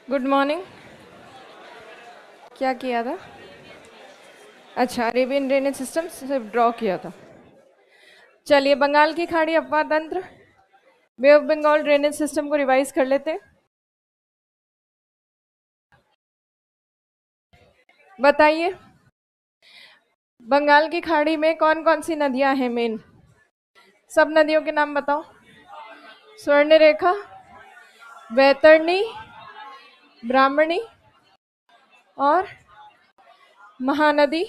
Good morning. क्या किया था? अच्छा, अरेबियन ड्रेनेज सिस्टम सिर्फ ड्रॉ किया था। चलिए, बंगाल की खाड़ी, अफवाह तंत्र, बे ऑफ बंगाल ड्रेनेज सिस्टम को रिवाइज कर लेते हैं। बताइए, बंगाल की खाड़ी में कौन कौन सी नदियां हैं मेन? सब नदियों के नाम बताओ। स्वर्णरेखा, वैतरणी, ब्राह्मणी और महानदी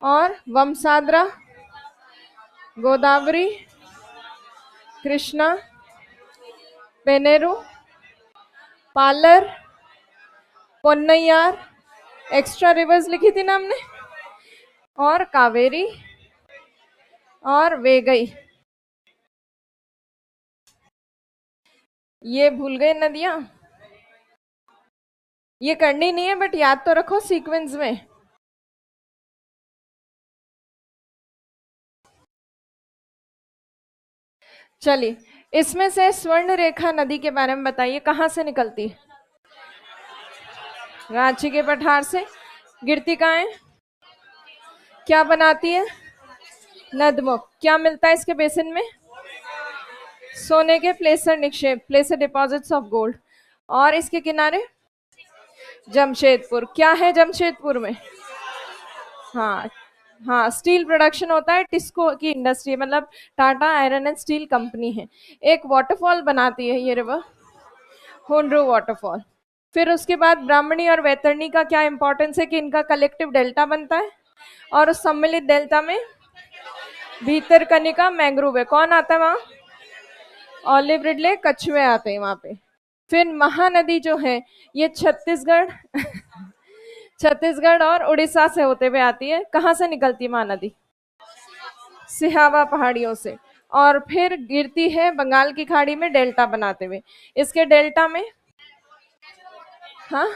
और वमसाद्रा, गोदावरी, कृष्णा, पेनेरू, पालर, पोन्नैयार, एक्स्ट्रा रिवर्स लिखी थी ना हमने, और कावेरी और वेगई। ये भूल गए नदियां? ये करनी नहीं है बट याद तो रखो सीक्वेंस में। चलिए, इसमें से स्वर्ण रेखा नदी के बारे में बताइए, कहाँ से निकलती है? रांची के पठार से। गिरती कहाँ है? क्या बनाती है? नदमुख। क्या मिलता है इसके बेसिन में? सोने के प्लेसर निक्षेप, प्लेसर डिपॉजिट्स ऑफ गोल्ड। और इसके किनारे? जमशेदपुर। क्या है जमशेदपुर में? हाँ, हाँ, स्टील प्रोडक्शन होता है, टिस्को की इंडस्ट्री, मतलब Tata iron and steel company है। एक वाटरफॉल बनाती है ये रिवर, हुंड्रू वाटरफॉल। फिर उसके बाद ब्राह्मणी और वैतरणी का क्या इंपॉर्टेंस है कि इनका कलेक्टिव डेल्टा बनता है, और उस सम्मिलित डेल्टा में भीतरकनिका मैंग्रोव है। कौन आता है वहां? ऑलिव रिडले, कछुए आते हैं वहां पे। फिर महानदी जो है ये छत्तीसगढ़ छत्तीसगढ़ और उड़ीसा से होते हुए आती है। कहाँ से निकलती है महानदी? सिहावा पहाड़ियों से। और फिर गिरती है बंगाल की खाड़ी में डेल्टा बनाते हुए। इसके डेल्टा में, हाँ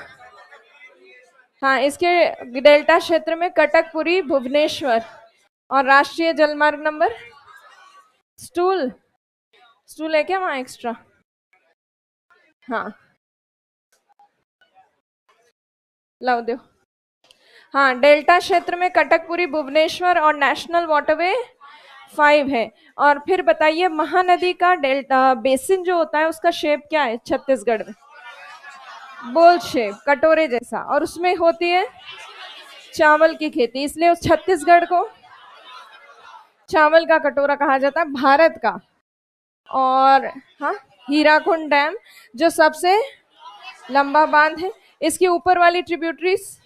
हाँ, इसके डेल्टा क्षेत्र में कटकपुरी, भुवनेश्वर और राष्ट्रीय जलमार्ग नंबर, स्टूल। स्टूल है क्या वहां एक्स्ट्रा? हाँ, लाओ दो। हाँ, डेल्टा क्षेत्र में कटकपुरी, भुवनेश्वर और नेशनल वाटरवे 5 है। और फिर बताइए, महानदी का डेल्टा बेसिन जो होता है उसका शेप क्या है छत्तीसगढ़ में? बोल शेप, कटोरे जैसा, और उसमें होती है चावल की खेती, इसलिए उस छत्तीसगढ़ को चावल का कटोरा कहा जाता है, भारत का। और हाँ, हीराकुंड डैम जो सबसे लंबा बांध है। इसके ऊपर वाली ट्रिब्यूटरीज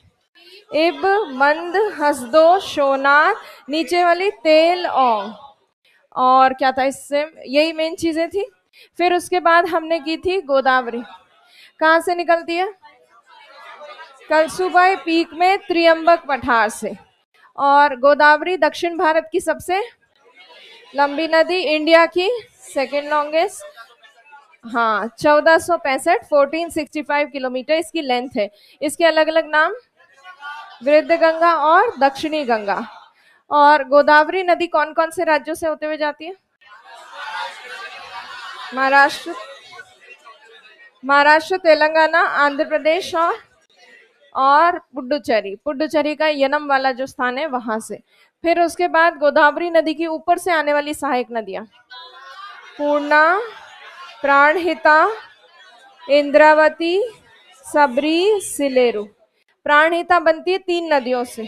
इब, मंद, हसदो, शोनार, नीचे वाली तेल और क्या था इससे, यही मेन चीजें थी। फिर उसके बाद हमने की थी गोदावरी। कहाँ से निकलती है? कलसुबाई पीक में त्रियंबक पठार से। और गोदावरी दक्षिण भारत की सबसे लंबी नदी, इंडिया की सेकेंड लॉन्गेस्ट। हाँ, 1465, 1465 किलोमीटर इसकी लेंथ है। इसके अलग अलग नाम, वृद्ध गंगा और दक्षिणी गंगा। और गोदावरी नदी कौन कौन से राज्यों से होते हुए जाती है? महाराष्ट्र, महाराष्ट्र, तेलंगाना, आंध्र प्रदेश और पुडुचेरी। पुडुचेरी का यनम वाला जो स्थान है वहां से। फिर उसके बाद गोदावरी नदी की ऊपर से आने वाली सहायक नदियां, पूर्णा, प्राणहिता, इंद्रावती, सबरी, सिलेरू। प्राणहिता बनती है 3 नदियों से,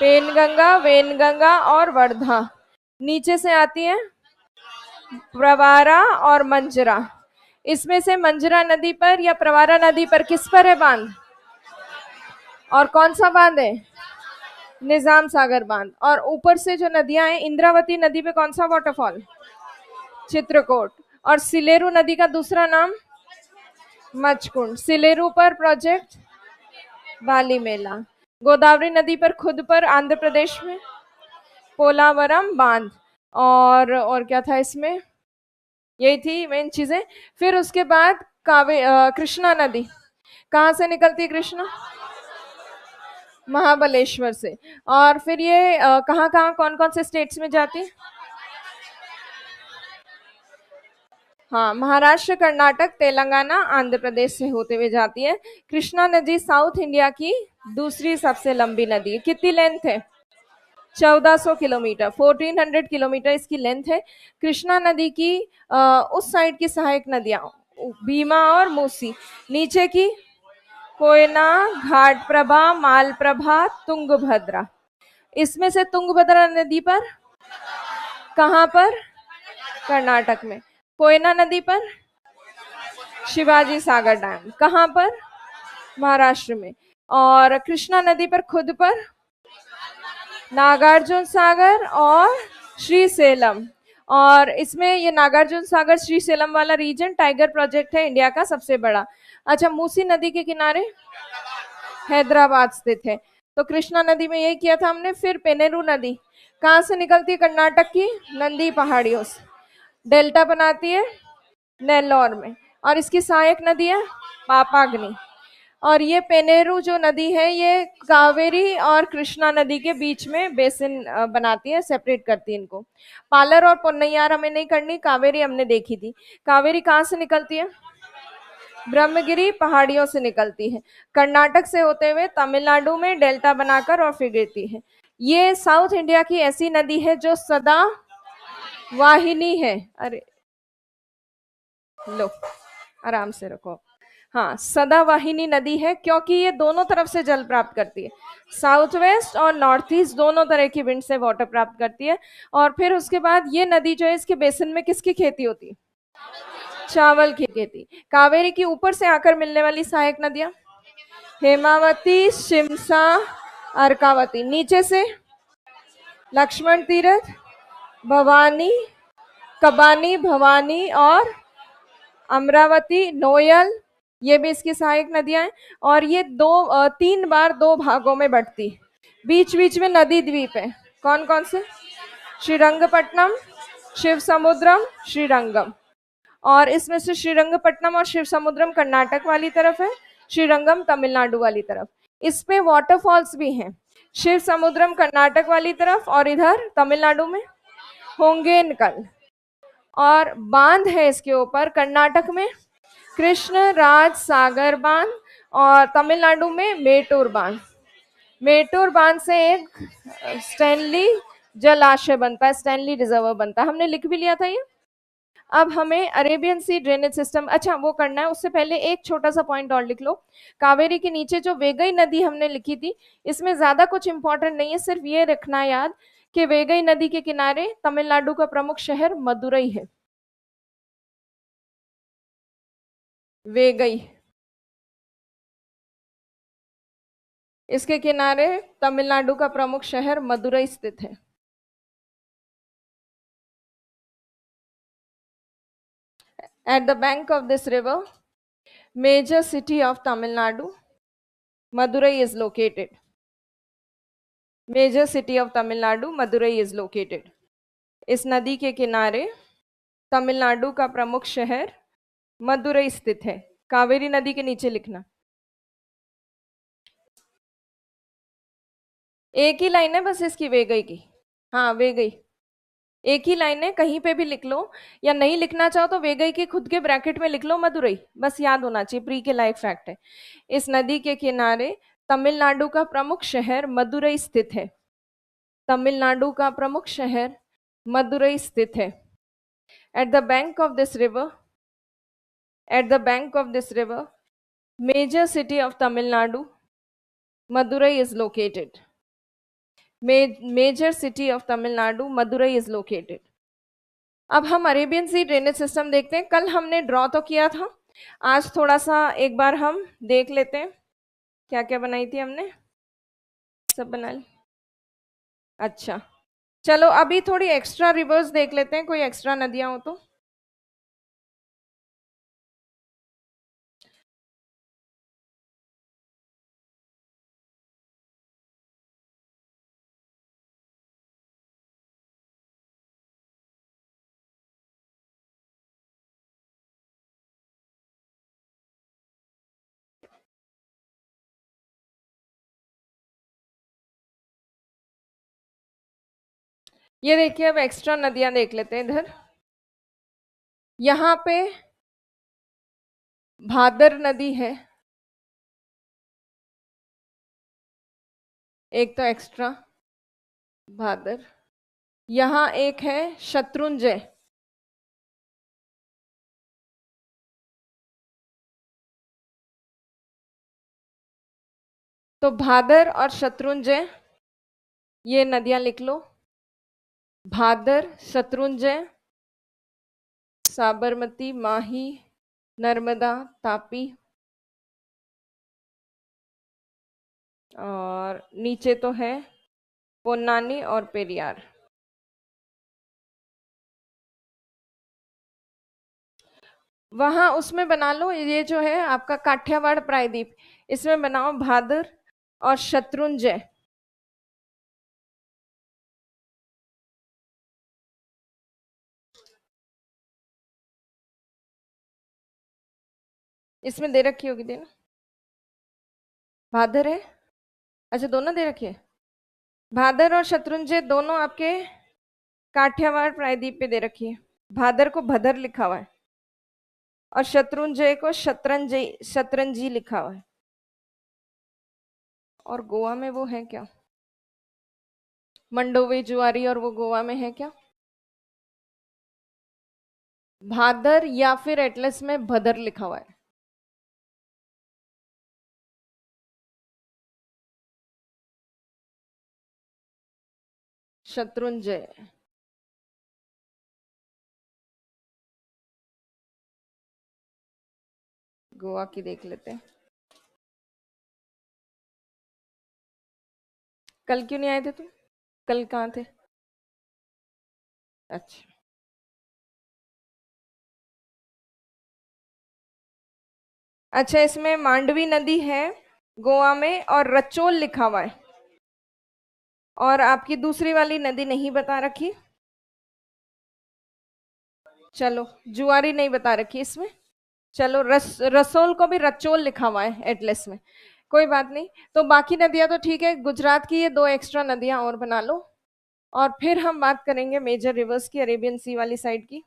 पेनगंगा, वेनगंगा और वर्धा। नीचे से आती है प्रवारा और मंजरा। इसमें से मंजरा नदी पर या प्रवारा नदी पर किस पर है बांध? और कौन सा बांध है? निजाम सागर बांध। और ऊपर से जो नदियां हैं, इंद्रावती नदी पे कौन सा वाटरफॉल? चित्रकोट। और सिलेरू नदी का दूसरा नाम मचकुंड। सिलेरू पर प्रोजेक्ट बाली मेला। गोदावरी नदी पर खुद पर आंध्र प्रदेश में पोलावरम बांध। और क्या था इसमें, यही थी मेन चीजें। फिर उसके बाद कृष्णा नदी। कहाँ से निकलती कृष्णा? महाबलेश्वर से। और फिर ये कहाँ कहाँ कौन कौन से स्टेट्स में जाती है? हाँ, महाराष्ट्र, कर्नाटक, तेलंगाना, आंध्र प्रदेश से होते हुए जाती है। कृष्णा नदी साउथ इंडिया की दूसरी सबसे लंबी नदी है। कितनी लेंथ है? 1400 किलोमीटर, 1400 किलोमीटर इसकी लेंथ है। कृष्णा नदी की उस साइड की सहायक नदियां भीमा और मूसी, नीचे की कोयना, घाटप्रभा, मालप्रभा, तुंगभद्रा। इसमें से तुंगभद्रा नदी पर कहां पर? कर्नाटक में। कोयना नदी पर शिवाजी सागर डैम, कहां पर? महाराष्ट्र में। और कृष्णा नदी पर खुद पर नागार्जुन सागर और श्रीसेलम। और इसमें ये नागार्जुन सागर श्रीसेलम वाला रीजन टाइगर प्रोजेक्ट है इंडिया का सबसे बड़ा। अच्छा, मूसी नदी के किनारे हैदराबाद स्थित है। तो कृष्णा नदी में यही किया था हमने। फिर पेनेरू नदी कहाँ से निकलती है? कर्नाटक की नंदी पहाड़ियों से, डेल्टा बनाती है नेल्लौर में, और इसकी सहायक नदी है पापाग्नि। और ये पेनेरू जो नदी है ये कावेरी और कृष्णा नदी के बीच में बेसिन बनाती है, सेपरेट करती है इनको। पालर और पोन्नैयार हमें नहीं करनी, कावेरी हमने देखी थी। कावेरी कहाँ से निकलती है? ब्रह्मगिरी पहाड़ियों से निकलती है, कर्नाटक से होते हुए तमिलनाडु में डेल्टा बनाकर और फिर गिरती है। ये साउथ इंडिया की ऐसी नदी है जो सदा वाहिनी है। अरे लो, आराम से रखो। हाँ, सदावाहिनी नदी है क्योंकि ये दोनों तरफ से जल प्राप्त करती है, साउथ वेस्ट और नॉर्थ ईस्ट दोनों तरह की विंड से वाटर प्राप्त करती है। और फिर उसके बाद ये नदी जो है इसके बेसिन में किसकी खेती होती है? चावल की खेती। कावेरी की ऊपर से आकर मिलने वाली सहायक नदियां हेमावती, शिमसा, अर्कावती। नीचे से लक्ष्मण तीर्थ, भवानी, कबानी, भवानी और अमरावती, नोयल, ये भी इसकी सहायक नदियां हैं। और ये तीन बार दो भागों में बढ़ती। बीच बीच में नदी द्वीप है। कौन कौन से? श्रीरंगपट्टनम, शिव समुद्रम, श्रीरंगम। और इसमें से श्रीरंगपट्टनम और शिव समुद्रम कर्नाटक वाली तरफ है, श्रीरंगम तमिलनाडु वाली तरफ। इस पे वाटरफॉल्स भी हैं, शिव समुद्रम कर्नाटक वाली तरफ और इधर तमिलनाडु में होंगेनकल। और बांध है इसके ऊपर, कर्नाटक में कृष्ण राज सागर बांध और तमिलनाडु में मेटूर बांध। मेटूर बांध से एक स्टैनली जलाशय बनता है, स्टैनली रिजर्वर बनता है, हमने लिख भी लिया था ये। अब हमें अरेबियन सी ड्रेनेज सिस्टम, अच्छा वो करना है, उससे पहले एक छोटा सा पॉइंट और लिख लो। कावेरी के नीचे जो वेगई नदी हमने लिखी थी, इसमें ज्यादा कुछ इंपॉर्टेंट नहीं है, सिर्फ ये रखना याद कि वेगई नदी के किनारे तमिलनाडु का प्रमुख शहर मदुरई है। वेगई, इसके किनारे तमिलनाडु का प्रमुख शहर मदुरई स्थित है। At the bank of this river, major city of Tamil Nadu, Madurai is located. Major city of Tamil Nadu, Madurai is located. इस नदी के किनारे तमिलनाडु का प्रमुख शहर मदुरई स्थित है। कावेरी नदी के नीचे लिखना। एक ही लाइन है बस इसकी, वेगई की। हाँ, वेगई एक ही लाइन है, कहीं पे भी लिख लो, या नहीं लिखना चाहो तो वेगई के खुद के ब्रैकेट में लिख लो मदुरई, बस याद होना चाहिए, प्री के लाइक फैक्ट है। इस नदी के किनारे तमिलनाडु का प्रमुख शहर मदुरई स्थित है। तमिलनाडु का प्रमुख शहर मदुरई स्थित है। At the bank of this river, at the bank of this river, major city of Tamil Nadu, Madurai is located. Major city of Tamil Nadu, Madurai is located. अब हम अरेबियन सी ड्रेनेज सिस्टम देखते हैं। कल हमने ड्रॉ तो किया था, आज थोड़ा सा एक बार हम देख लेते हैं क्या क्या बनाई थी हमने। सब बना ली? अच्छा, चलो अभी थोड़ी एक्स्ट्रा रिवर्स देख लेते हैं, कोई एक्स्ट्रा नदियां हो तो। ये देखिए, अब एक्स्ट्रा नदियां देख लेते हैं इधर। यहाँ पे भादर नदी है, एक तो एक्स्ट्रा भादर। यहाँ एक है शत्रुंजय, तो भादर और शत्रुंजय ये नदियां लिख लो। भादर, शत्रुंजय, साबरमती, माही, नर्मदा, तापी, और नीचे तो है पोन्नानी और पेरियार। वहां उसमें बना लो, ये जो है आपका काठियावाड़ प्रायद्वीप, इसमें बनाओ भादर और शत्रुंजय। इसमें दे रखी होगी, देना। भादर है, अच्छा दोनों दे रखी है। भादर और शत्रुंजय दोनों आपके काठियावाड़ प्रायद्वीप पे दे रखी है। भादर को भदर लिखा हुआ है और शत्रुंजय को शतरंजी, शतरंजी लिखा हुआ है। और गोवा में वो है क्या, मंडोवी जुआरी, और वो गोवा में है क्या? भादर या फिर एटलस में भदर लिखा हुआ है। शत्रुंजय, गोवा की देख लेते हैं। कल क्यों नहीं आए थे तुम, कल कहाँ थे? अच्छा, अच्छा इसमें मांडवी नदी है गोवा में और रचोल लिखा हुआ है, और आपकी दूसरी वाली नदी नहीं बता रखी। चलो जुआरी नहीं बता रखी इसमें, चलो रसोल को भी रचोल लिखा हुआ है एटलस में, कोई बात नहीं। तो बाकी नदियां तो ठीक है, गुजरात की ये दो एक्स्ट्रा नदियां और बना लो। और फिर हम बात करेंगे मेजर रिवर्स की, अरेबियन सी वाली साइड की।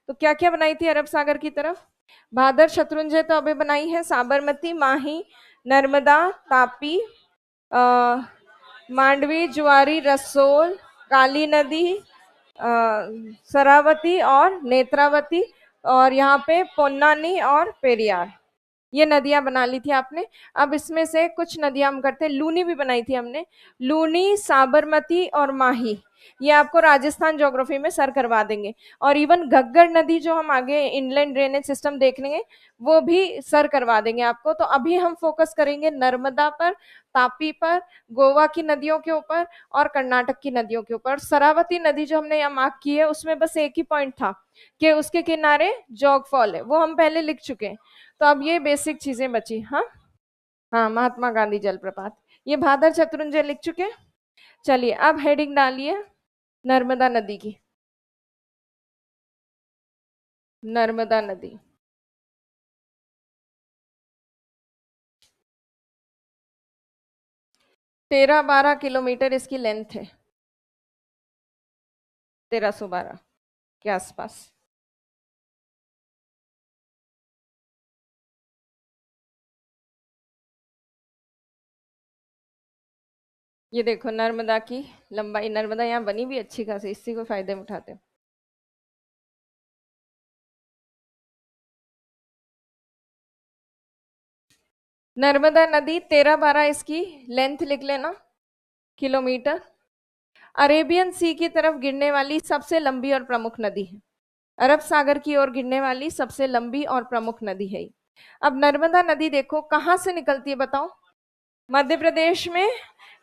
तो क्या क्या बनाई थी अरब सागर की तरफ? भादर शत्रुंजय तो अभी बनाई है, साबरमती, माही, नर्मदा, तापी, मांडवी, जुआरी, रसोल, काली नदी, शरावती और नेत्रावती, और यहाँ पे पोन्नानी और पेरियार, ये नदियां बना ली थी आपने। अब इसमें से कुछ नदियां हम करते हैं, लूनी भी बनाई थी हमने, लूनी, साबरमती और माही, ये आपको राजस्थान ज्योग्राफी में सर करवा देंगे। और इवन घग्गर नदी जो हम आगे इनलैंड ड्रेनेज सिस्टम देख लेंगे वो भी सर करवा देंगे आपको। तो अभी हम फोकस करेंगे नर्मदा पर, तापी पर, गोवा की नदियों के ऊपर और कर्नाटक की नदियों के ऊपर। शरावती नदी जो हमने यहाँ मार्क की है उसमें बस एक ही पॉइंट था कि उसके किनारे जोग फॉल है, वो हम पहले लिख चुके हैं। तो अब ये बेसिक चीजें बची। हाँ हाँ, महात्मा गांधी जलप्रपात, ये भादर शत्रुंजय लिख चुके हैं। चलिए अब हेडिंग डालिए नर्मदा नदी की। नर्मदा नदी 13-12 किलोमीटर इसकी लेंथ है, 1312 के आसपास। ये देखो नर्मदा की लंबाई, नर्मदा यहाँ बनी भी अच्छी खासी, इसी को फायदे में उठाते हैं। नर्मदा नदी 13-12 इसकी लेंथ लिख लेना, किलोमीटर। अरेबियन सी की तरफ गिरने वाली सबसे लंबी और प्रमुख नदी है, अरब सागर की ओर गिरने वाली सबसे लंबी और प्रमुख नदी है। अब नर्मदा नदी देखो कहां से निकलती है बताओ? मध्य प्रदेश में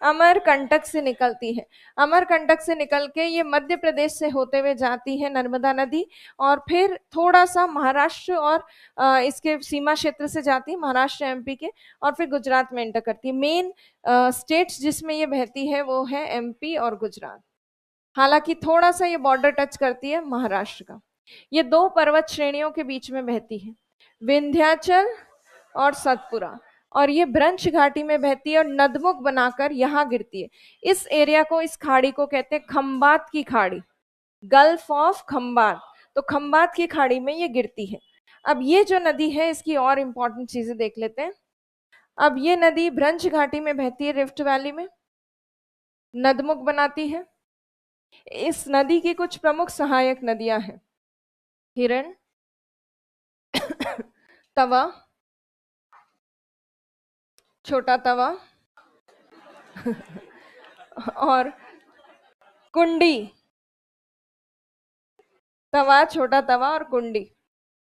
अमरकंटक से निकलती है। अमरकंटक से निकल के ये मध्य प्रदेश से होते हुए जाती है नर्मदा नदी, और फिर थोड़ा सा महाराष्ट्र और इसके सीमा क्षेत्र से जाती है, महाराष्ट्र एमपी के, और फिर गुजरात में एंटर करती है। मेन स्टेट्स जिसमें ये बहती है वो है एमपी और गुजरात, हालांकि थोड़ा सा ये बॉर्डर टच करती है महाराष्ट्र का। ये दो पर्वत श्रेणियों के बीच में बहती है, विंध्याचल और सतपुरा, और ये ब्रंश घाटी में बहती है और नदमुख बनाकर यहाँ गिरती है। इस एरिया को, इस खाड़ी को कहते हैं खंबात की खाड़ी, गल्फ ऑफ खंबात। तो खंबात की खाड़ी में ये गिरती है। अब ये जो नदी है इसकी और इंपॉर्टेंट चीजें देख लेते हैं। अब ये नदी भ्रंश घाटी में बहती है, रिफ्ट वैली में नदमुख बनाती है। इस नदी की कुछ प्रमुख सहायक नदियां हैं, हिरण, तवा, छोटा तवा और कुंडी। तवा, छोटा तवा और कुंडी,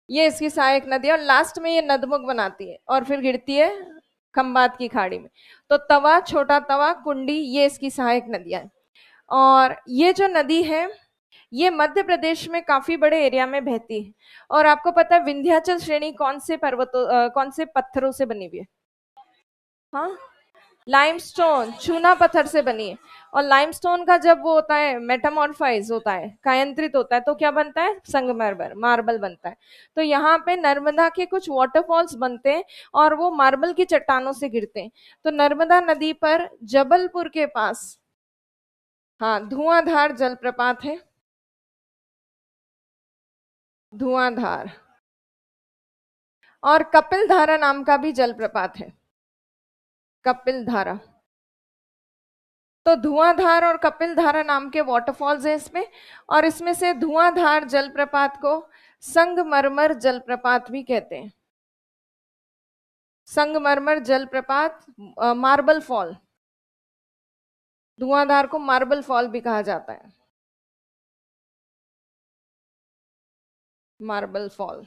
ये इसकी सहायक नदी है। और लास्ट में ये नदमुख बनाती है और फिर गिरती है खंबात की खाड़ी में। तो तवा, छोटा तवा, कुंडी, ये इसकी सहायक नदियां हैं। और ये जो नदी है ये मध्य प्रदेश में काफी बड़े एरिया में बहती है। और आपको पता है विंध्याचल श्रेणी कौन से पर्वतों कौन से पत्थरों से बनी हुई है? हाँ, लाइमस्टोन, चूना पत्थर से बनी है। और लाइमस्टोन का जब वो होता है मेटामॉर्फाइज होता है, कायांतरित होता है, तो क्या बनता है? संगमरमर, मार्बल बनता है। तो यहाँ पे नर्मदा के कुछ वाटरफॉल्स बनते हैं और वो मार्बल की चट्टानों से गिरते हैं। तो नर्मदा नदी पर जबलपुर के पास, हाँ, धुआंधार जलप्रपात है, धुआंधार। और कपिल धारा नाम का भी जलप्रपात है, कपिल धारा। तो धुआंधार और कपिल धारा नाम के वाटरफॉल्स हैं इसमें। और इसमें से धुआंधार जलप्रपात को संगमरमर जलप्रपात भी कहते हैं। संगमरमर जलप्रपात, मार्बल फॉल, धुआंधार को मार्बल फॉल भी कहा जाता है, मार्बल फॉल।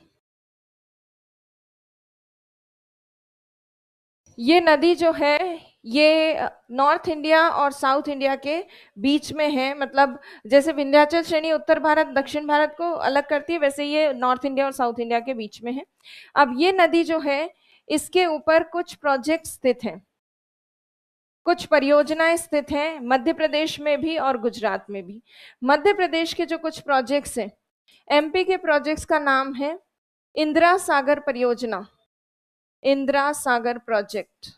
ये नदी जो है ये नॉर्थ इंडिया और साउथ इंडिया के बीच में है। मतलब जैसे विंध्याचल श्रेणी उत्तर भारत दक्षिण भारत को अलग करती है, वैसे ये नॉर्थ इंडिया और साउथ इंडिया के बीच में है। अब ये नदी जो है इसके ऊपर कुछ प्रोजेक्ट स्थित हैं, कुछ परियोजनाएं स्थित हैं, मध्य प्रदेश में भी और गुजरात में भी। मध्य प्रदेश के जो कुछ प्रोजेक्ट्स हैं, एमपी के प्रोजेक्ट्स का नाम है इंदिरा सागर परियोजना, इंदिरा सागर प्रोजेक्ट।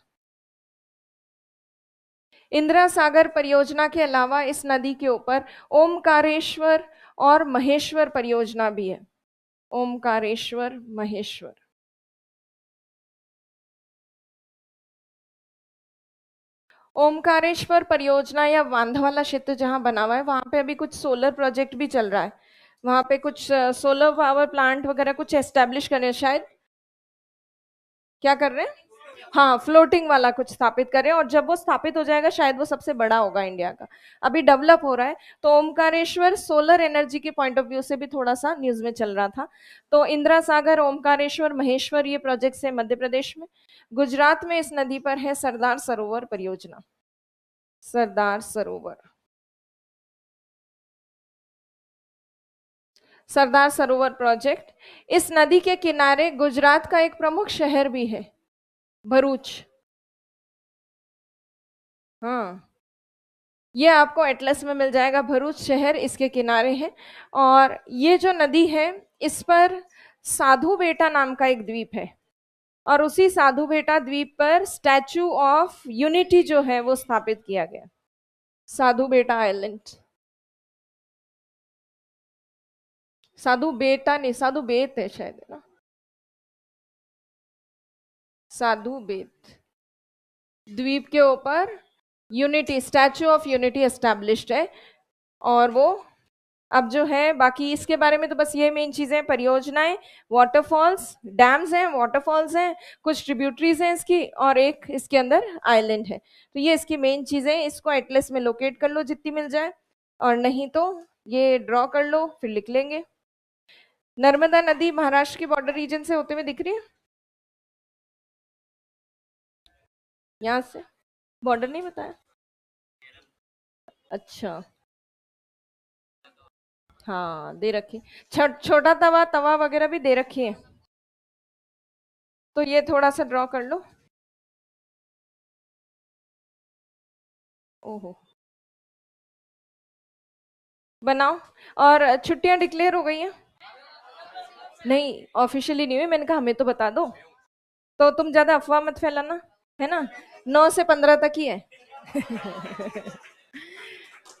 इंदिरा सागर परियोजना के अलावा इस नदी के ऊपर ओमकारेश्वर और महेश्वर परियोजना भी है, ओमकारेश्वर, महेश्वर। ओमकारेश्वर परियोजना या वांधावाला क्षेत्र जहां बना हुआ है वहां पे अभी कुछ सोलर प्रोजेक्ट भी चल रहा है। वहां पे कुछ सोलर पावर प्लांट वगैरह कुछ एस्टेब्लिश कर रहे हैं शायद। क्या कर रहे हैं? हाँ, फ्लोटिंग वाला कुछ स्थापित कर रहे हैं। और जब वो स्थापित हो जाएगा शायद वो सबसे बड़ा होगा इंडिया का, अभी डेवलप हो रहा है। तो ओमकारेश्वर सोलर एनर्जी के पॉइंट ऑफ व्यू से भी थोड़ा सा न्यूज में चल रहा था। तो इंदिरा सागर, ओमकारेश्वर, महेश्वर ये प्रोजेक्ट्स है मध्य प्रदेश में। गुजरात में इस नदी पर है सरदार सरोवर परियोजना, सरदार सरोवर, सरदार सरोवर प्रोजेक्ट। इस नदी के किनारे गुजरात का एक प्रमुख शहर भी है, भरूच। हाँ, ये आपको एटलस में मिल जाएगा, भरूच शहर इसके किनारे है। और ये जो नदी है इस पर साधु बेटा नाम का एक द्वीप है। और उसी साधु बेटा द्वीप पर स्टैचू ऑफ यूनिटी जो है वो स्थापित किया गया, साधु बेटा आइलैंड। साधु बेटा नहीं, साधु बेत है शायद, है ना? साधु बेत द्वीप के ऊपर unity, statue of unity established है। और वो अब जो है बाकी इसके बारे में तो बस ये मेन चीजें, परियोजनाएं, वाटरफॉल्स, डैम्स हैं, वाटरफॉल्स हैं, कुछ ट्रिब्यूटरीज हैं इसकी, और एक इसके अंदर आइलैंड है। तो ये इसकी मेन चीजें, इसको एटलस में लोकेट कर लो जितनी मिल जाए, और नहीं तो ये ड्रॉ कर लो फिर लिख लेंगे। नर्मदा नदी महाराष्ट्र के बॉर्डर रीजन से होते हुए दिख रही है, यहाँ से। बॉर्डर नहीं बताया? अच्छा, हाँ दे रखी। छोटा तवा, तवा वगैरह भी दे रखी है। तो ये थोड़ा सा ड्रॉ कर लो। ओहो, बनाओ। और छुट्टियां डिक्लेयर हो गई हैं? नहीं, ऑफिशियली नहीं हुई, मैंने कहा हमें तो बता दो। तो तुम ज्यादा अफवाह मत फैलाना, है ना? 9 से 15 तक ही है।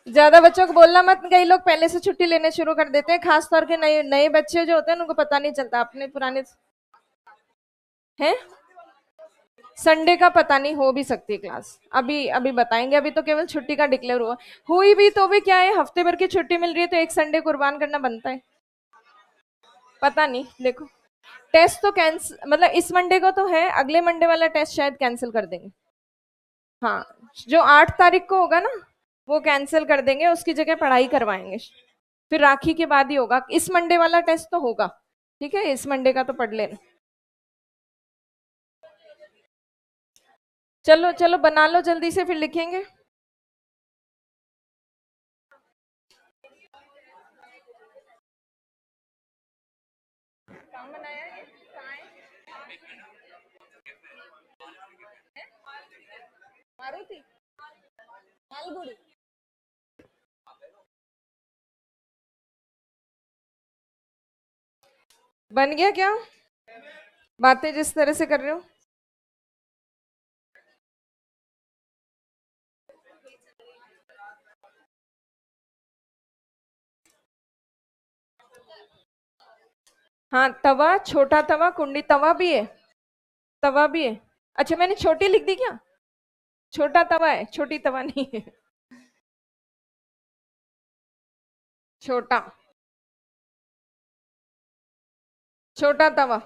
ज्यादा बच्चों को बोलना मत, कई लोग पहले से छुट्टी लेने शुरू कर देते हैं, खास तौर के नए नए बच्चे जो होते हैं उनको पता नहीं चलता, अपने पुराने हैं। संडे का पता नहीं, हो भी सकती है क्लास, अभी अभी बताएंगे, अभी तो केवल छुट्टी का डिक्लेयर हुआ, हुई भी तो भी क्या है, हफ्ते भर की छुट्टी मिल रही है तो एक संडे कुर्बान करना बनता है। पता नहीं, देखो टेस्ट तो कैंसिल, मतलब इस मंडे को तो है, अगले मंडे वाला टेस्ट शायद कैंसिल कर देंगे। हाँ, जो 8 तारीख को होगा ना वो कैंसिल कर देंगे, उसकी जगह पढ़ाई करवाएंगे, फिर राखी के बाद ही होगा, इस मंडे वाला टेस्ट तो होगा। ठीक है, इस मंडे का तो पढ़ लेना। चलो चलो बना लो जल्दी से, फिर लिखेंगे। काम बनाया है? कहाँ है? मारुति, मालगुड़ी। बन गया क्या? बातें जिस तरह से कर रहे हो। हाँ, तवा, छोटा तवा, कुंडी, तवा भी है, तवा भी है। अच्छा, मैंने छोटी लिख दी क्या? छोटा तवा है, छोटी तवा नहीं है। छोटा, छोटा तवा।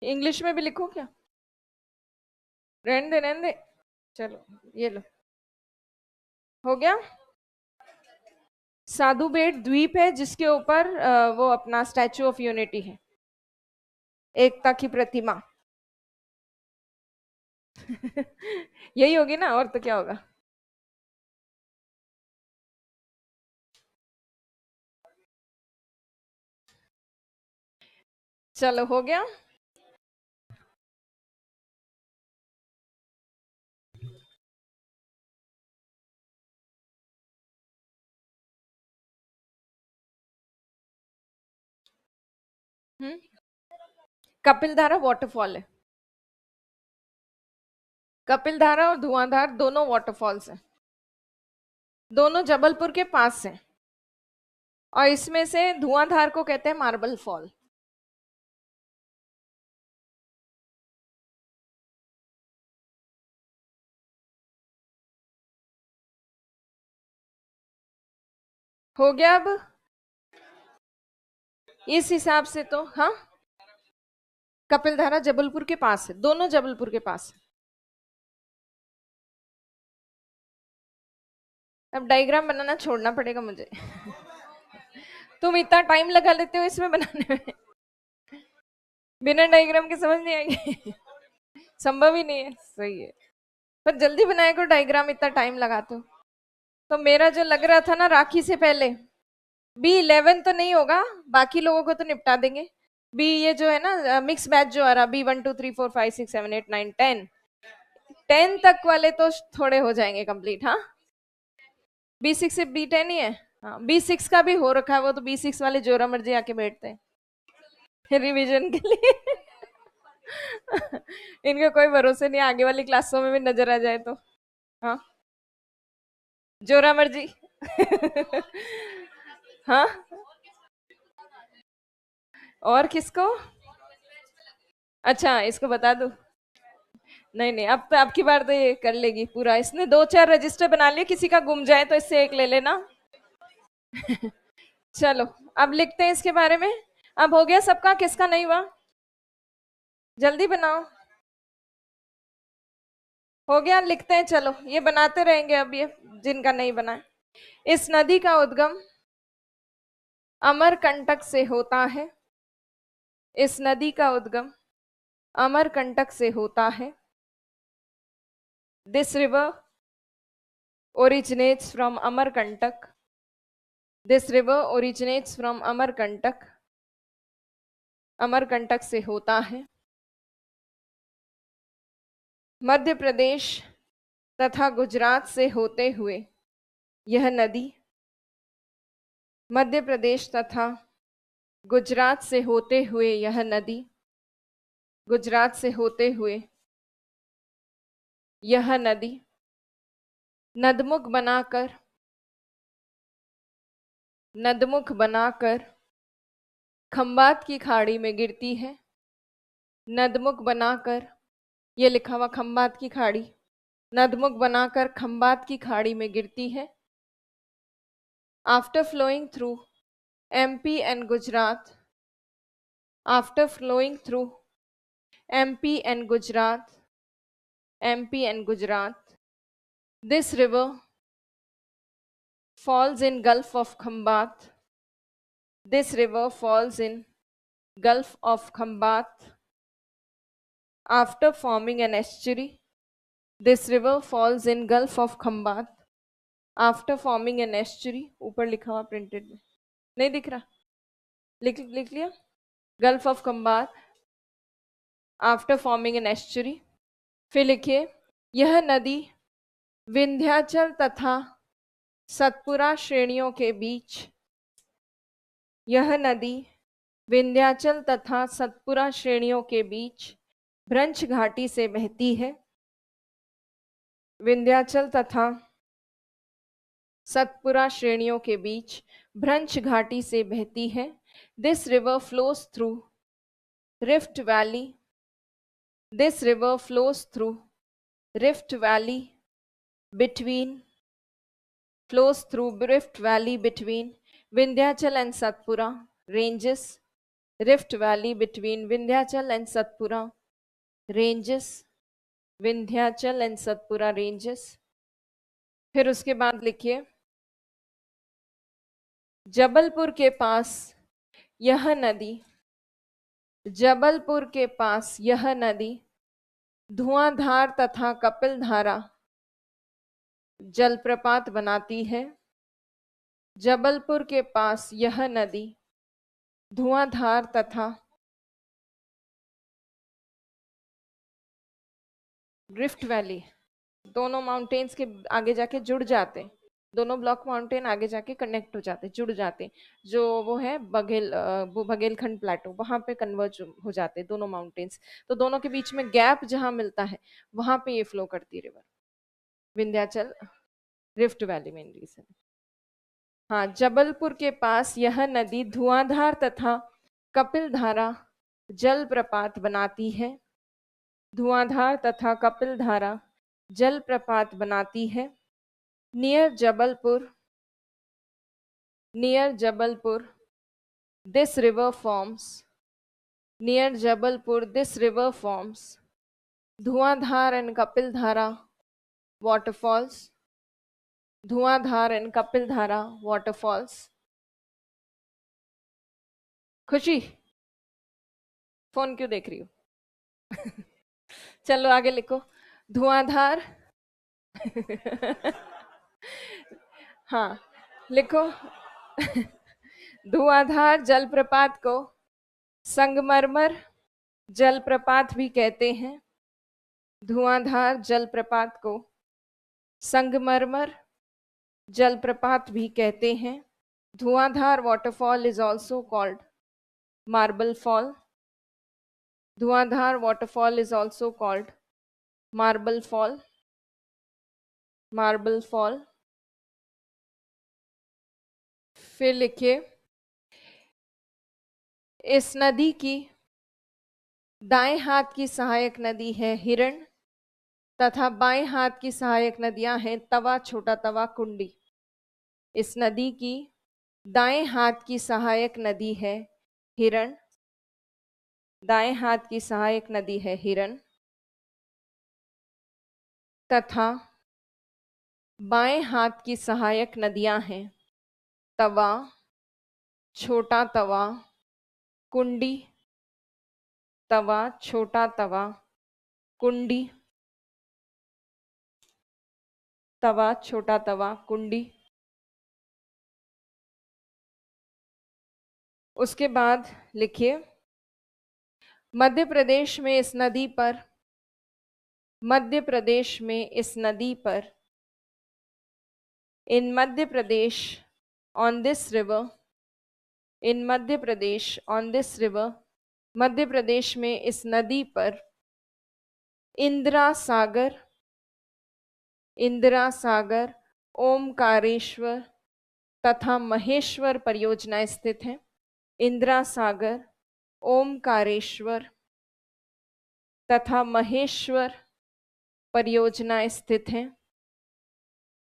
इंग्लिश में भी लिखो क्या? रहने दे रहने दे। चलो, ये लो, हो गया। साधु बेट द्वीप है जिसके ऊपर वो अपना स्टैचू ऑफ यूनिटी है, एकता की प्रतिमा। यही होगी ना, और तो क्या होगा। चलो, हो गया। हम्म, कपिल धारा वाटरफॉल है। कपिल धारा और धुआंधार दोनों वाटरफॉल्स हैं, दोनों जबलपुर के पास हैं, और इसमें से धुआंधार को कहते हैं मार्बल फॉल। हो गया अब, इस हिसाब से तो हाँ, कपिल धारा जबलपुर के पास है, दोनों जबलपुर के पास है। अब डायग्राम बनाना छोड़ना पड़ेगा मुझे। तुम इतना टाइम लगा लेते हो इसमें बनाने में, बिना डायग्राम के समझ नहीं आएगी। संभव ही नहीं है, सही है। पर जल्दी बनाए को डायग्राम, इतना टाइम लगाते हो। तो मेरा जो लग रहा था ना राखी से पहले, B11 तो नहीं होगा, बाकी लोगों को तो निपटा देंगे। बी, ये जो है ना मिक्स बैच जो आ रहा, B1 2 3 4 5 6 7 8 9 10, 10 तक वाले तो थोड़े हो जाएंगे कंप्लीट। हाँ, B6 से B10 ही है। हाँ, B6 का भी हो रखा है, वो तो B6 वाले जोरा मर्जी आके बैठते हैं रिवीजन के लिए। इनके कोई भरोसे नहीं, आगे वाली क्लासों में भी नजर आ जाए तो। हाँ, जोरा मर्जी। हाँ, और किसको? अच्छा, इसको बता दो। नहीं नहीं, अब तो आपकी बार तो ये कर लेगी पूरा, इसने 2 4 रजिस्टर बना लिए, किसी का गुम जाए तो इससे एक ले लेना। चलो, अब लिखते हैं इसके बारे में। अब हो गया सबका, किसका नहीं हुआ? जल्दी बनाओ। हो गया, लिखते हैं, चलो ये बनाते रहेंगे अब, ये जिनका नहीं बना है। इस नदी का उद्गम अमरकंटक से होता है। इस नदी का उद्गम अमरकंटक से होता है। This river originates from Amarkantak. This river originates from Amarkantak. Amarkantak से होता है। मध्य प्रदेश तथा गुजरात से होते हुए यह नदी, मध्य प्रदेश तथा गुजरात से होते हुए यह नदी, गुजरात से होते हुए यह नदी नदमुख बनाकर, नदमुख बनाकर खंबात की खाड़ी में गिरती है। नदमुख बनाकर, ये लिखा हुआ खंबात की खाड़ी, नदमुख बनाकर खंबात की खाड़ी में गिरती है। After flowing through MP and Gujarat, after flowing through MP and Gujarat, MP and Gujarat, this river falls in Gulf of Khambat. This river falls in Gulf of Khambat after forming an estuary. This river falls in Gulf of Khambat after forming an estuary. ऊपर लिखा हुआ printed में नहीं दिख रहा, लिख लिया। Gulf of Khambat after forming an estuary. फिर लिखिए, यह नदी विंध्याचल तथा सतपुरा श्रेणियों के बीच, यह नदी विंध्याचल तथा सतपुरा श्रेणियों के बीच भ्रंश घाटी से बहती है। विंध्याचल तथा सतपुरा श्रेणियों के बीच भ्रंश घाटी से बहती है। This river flows through rift valley, this river flows through rift valley between, flows through Rift Valley between Vindhyachal and Satpura ranges, Rift Valley between Vindhyachal and Satpura ranges, Vindhyachal and Satpura ranges. फिर उसके बाद लिखिए, जबलपुर के पास यह नदी, जबलपुर के पास यह नदी धुआंधार तथा कपिलधारा जलप्रपात बनाती है। जबलपुर के पास यह नदी धुआंधार तथा रिफ्ट वैली, दोनों माउंटेन्स के आगे जाके जुड़ जाते, दोनों ब्लॉक माउंटेन आगे जाके कनेक्ट हो जाते, जुड़ जाते, जो वो है वो बघेलखंड प्लेटो, वहां पे कन्वर्ज हो जाते दोनों माउंटेन्स। तो दोनों के बीच में गैप जहां मिलता है वहां पे ये फ्लो करती है river, Vindhyachal rift valley main region. हाँ, जबलपुर के पास यह नदी धुआंधार तथा कपिलधारा जलप्रपात बनाती है। धुआंधार तथा कपिलधारा जलप्रपात बनाती है। Near Jabalpur, near Jabalpur this river forms, near Jabalpur this river forms Dhuandhar and Kapildhara waterfalls, Dhuandhar and Kapildhara waterfalls। खुशी फोन क्यों देख रही हो? चलो आगे लिखो, धुआंधार हाँ लिखो, धुआंधार जलप्रपात को संगमरमर जलप्रपात भी कहते हैं। धुआंधार जलप्रपात को संगमरमर जलप्रपात भी कहते हैं। Dhuandhar waterfall is also called marble fall, Dhuandhar waterfall is also called marble fall, marble fall. फिर लिखिए, इस नदी की दाएं हाथ की सहायक नदी है हिरण तथा बाएं हाथ की सहायक नदियां हैं तवा, छोटा तवा, कुंडी। इस नदी की दाएं हाथ की सहायक नदी है हिरण, दाएं हाथ की सहायक नदी है हिरण तथा बाएं हाथ की सहायक नदियां हैं तवा, छोटा तवा, कुंडी, तवा, छोटा तवा, कुंडी, तवा, छोटा तवा, कुंडी। उसके बाद लिखिए, मध्य प्रदेश में इस नदी पर, मध्य प्रदेश में इस नदी पर, in Madhya Pradesh on this river, in Madhya Pradesh on this river, Madhya Pradesh में इस नदी पर इंदिरा सागर, इंदिरा सागर, ओमकारेश्वर तथा महेश्वर परियोजनाएं स्थित हैं। इंदिरा सागर, ओमकारेश्वर तथा महेश्वर परियोजनाएं स्थित हैं।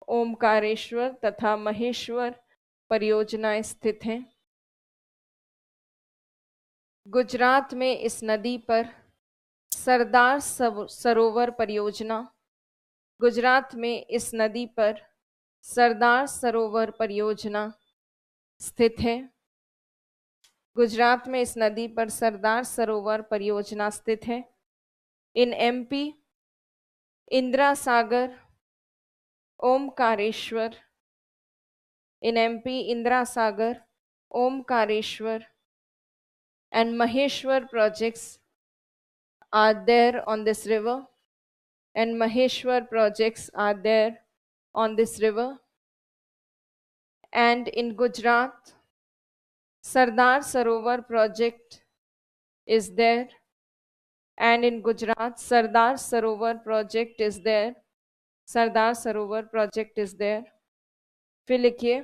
ओमकारेश्वर तथा महेश्वर परियोजनाएं स्थित हैं। गुजरात में इस नदी पर सरदार सरोवर परियोजना, गुजरात में इस नदी पर सरदार सरोवर परियोजना स्थित है। गुजरात में इस नदी पर सरदार सरोवर परियोजना स्थित है। In MP, Indira Sagar, Omkareshwar, in MP Indira Sagar, Omkareshwar and Maheshwar projects are there on this river, and Maheshwar projects are there on this river. And in Gujarat, Sardar Sarovar project is there, and in Gujarat, Sardar Sarovar project is there. Sardar Sarovar project is there. फिर लिखिए,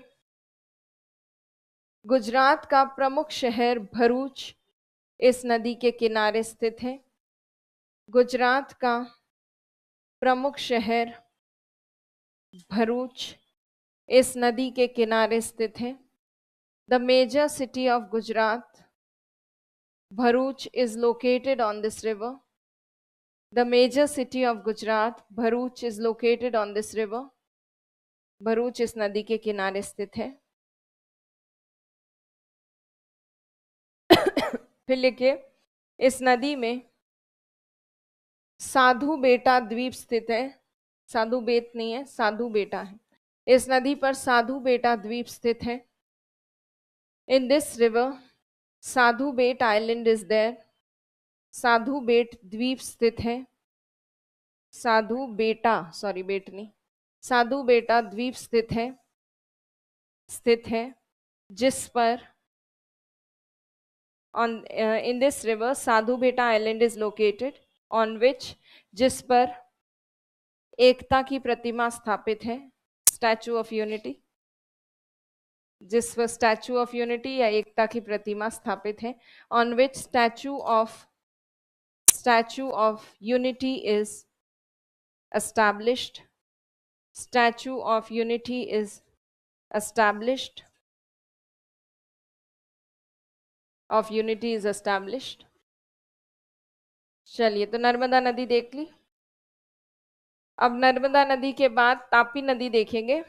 गुजरात का प्रमुख शहर भरूच इस नदी के किनारे स्थित है। गुजरात का प्रमुख शहर भरूच इस नदी के किनारे स्थित है। The major city of Gujarat, Bharuch, is located on this river. The major city of Gujarat, Bharuch, is located on this river. Bharuch इस नदी के किनारे स्थित है। फिर लिखिए, इस नदी में साधु बेटा द्वीप स्थित है। साधु बेट नहीं है, साधु बेटा है। इस नदी पर साधु बेटा द्वीप स्थित है। In this river Sadhu Bet island is there. Sadhu Bet द्वीप स्थित है। साधु बेटा, सॉरी बेट नहीं, साधु बेटा द्वीप स्थित है जिस पर on in this river साधु बेटा island is located on which, जिस पर एकता की प्रतिमा स्थापित है, स्टैचू ऑफ यूनिटी, जिस पर स्टैचू ऑफ यूनिटी या एकता की प्रतिमा स्थापित है। On which statue of unity is established. Statue of Unity is established. Of Unity is established. चलिए, तो नर्मदा नदी देख ली। अब नर्मदा नदी के बाद तापी नदी देखेंगे।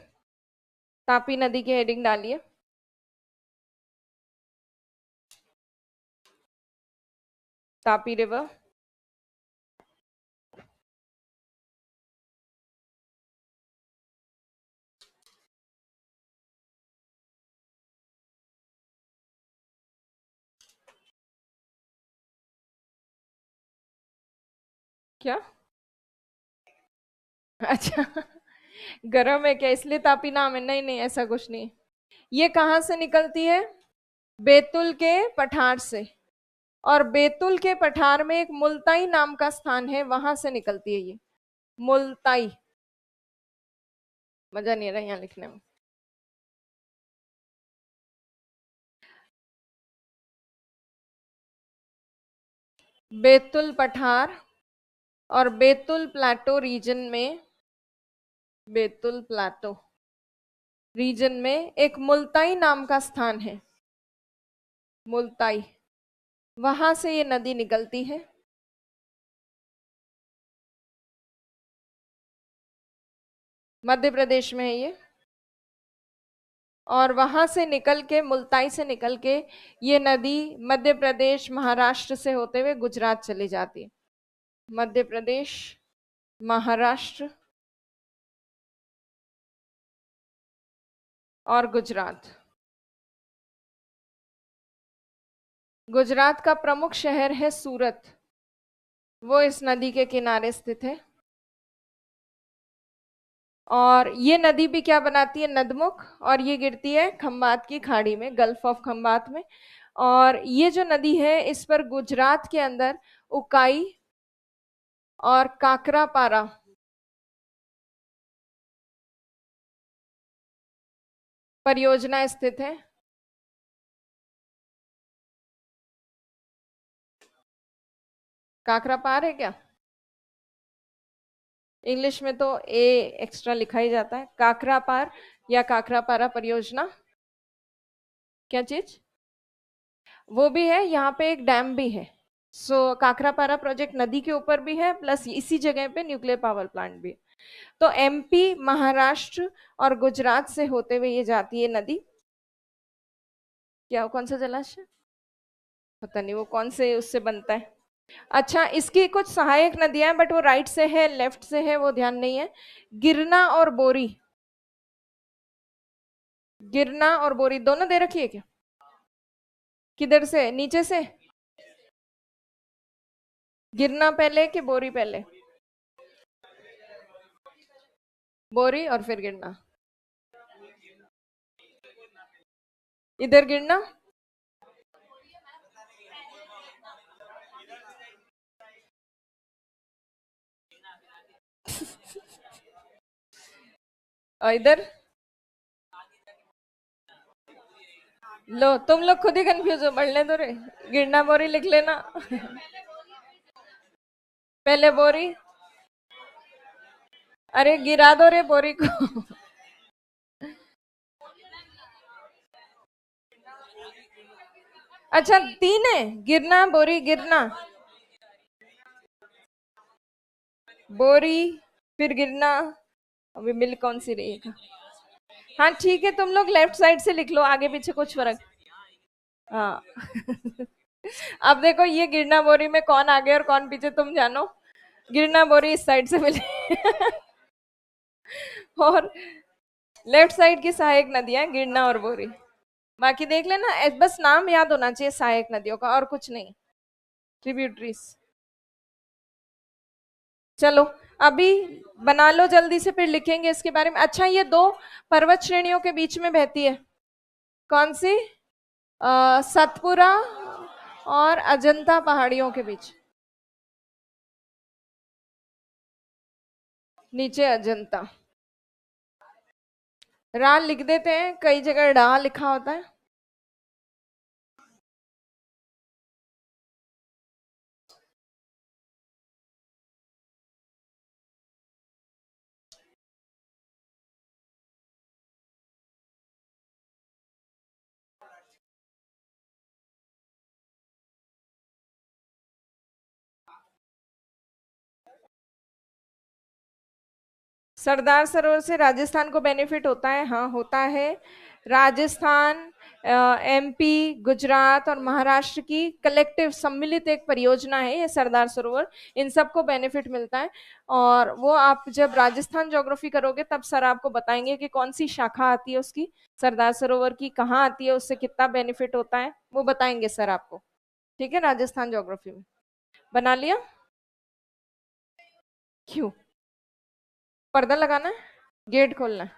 तापी नदी की हेडिंग डालिए। तापी रिवर, क्या? अच्छा, गर्म है क्या इसलिए तापी नाम है? नहीं नहीं, ऐसा कुछ नहीं। ये कहाँ से निकलती है? बैतुल के पठार से। और बैतुल के पठार में एक मुल्ताई नाम का स्थान है, वहां से निकलती है ये मुल्ताई। मजा नहीं आ रहा यहाँ लिखने में। बैतुल पठार और बैतुल प्लाटो रीजन में, बैतुल प्लाटो रीजन में एक मुल्ताई नाम का स्थान है, मुल्ताई, वहां से ये नदी निकलती है। मध्य प्रदेश में है ये। और वहां से निकल के, मुल्ताई से निकल के ये नदी मध्य प्रदेश, महाराष्ट्र से होते हुए गुजरात चली जाती है। मध्य प्रदेश, महाराष्ट्र और गुजरात। गुजरात का प्रमुख शहर है सूरत, वो इस नदी के किनारे स्थित है। और ये नदी भी क्या बनाती है? नदमुख, और ये गिरती है खंबात की खाड़ी में, गल्फ ऑफ खंबात में। और ये जो नदी है, इस पर गुजरात के अंदर उकाई और काकरापारा परियोजना स्थित है? काकरा पार है क्या? इंग्लिश में तो ए एक्स्ट्रा लिखा ही जाता है। काकरा पार या काकरापारा परियोजना। क्या चीज? वो भी है, यहाँ पे एक डैम भी है। सो काकरापारा प्रोजेक्ट नदी के ऊपर भी है, प्लस इसी जगह पे न्यूक्लियर पावर प्लांट भी है। तो एमपी, महाराष्ट्र और गुजरात से होते हुए ये जाती है नदी। क्या, कौन सा जलाशय? पता नहीं वो कौन से उससे बनता है। अच्छा, इसकी कुछ सहायक नदियां हैं, बट वो राइट से है लेफ्ट से है वो ध्यान नहीं है। गिरना और बोरी। गिरना और बोरी दोनों दे रखी है क्या? किधर से, नीचे से? गिरना पहले कि बोरी पहले? बोरी और फिर गिरना। इधर गिरना। और इधर? लो तुम लोग खुद ही कंफ्यूज हो, बढ़ने दो रे। गिरना बोरी लिख लेना। पहले बोरी। अरे गिरा दो रे बोरी को। अच्छा, तीन है, गिरना बोरी गिरना। बोरी फिर गिरना। अभी मिल कौन सी रहेगा? हाँ ठीक है, तुम लोग लेफ्ट साइड से लिख लो, आगे पीछे कुछ फर्क। हाँ। अब देखो ये गिरना बोरी में कौन आगे और कौन पीछे तुम जानो। गिरना बोरी इस साइड से मिले। और लेफ्ट साइड की सहायक नदियां गिरना और बोरी। बाकी देख लेना, बस नाम याद होना चाहिए सहायक नदियों का, और कुछ नहीं। ट्रिब्यूटरीज। चलो अभी बना लो जल्दी से, फिर लिखेंगे इसके बारे में। अच्छा, ये दो पर्वत श्रेणियों के बीच में बहती है, कौन सी? सतपुरा और अजंता पहाड़ियों के बीच। नीचे अजंता। रा लिख देते हैं, कई जगह डा लिखा होता है। सरदार सरोवर से राजस्थान को बेनिफिट होता है? हाँ होता है। राजस्थान, एमपी, गुजरात और महाराष्ट्र की कलेक्टिव सम्मिलित एक परियोजना है ये सरदार सरोवर। इन सबको बेनिफिट मिलता है। और वो आप जब राजस्थान ज्योग्राफी करोगे तब सर आपको बताएंगे कि कौन सी शाखा आती है उसकी, सरदार सरोवर की कहाँ आती है, उससे कितना बेनिफिट होता है, वो बताएंगे सर आपको। ठीक है, राजस्थान ज्योग्राफी में। बना लिया? क्यों? पर्दा लगाना है? गेट खोलना है?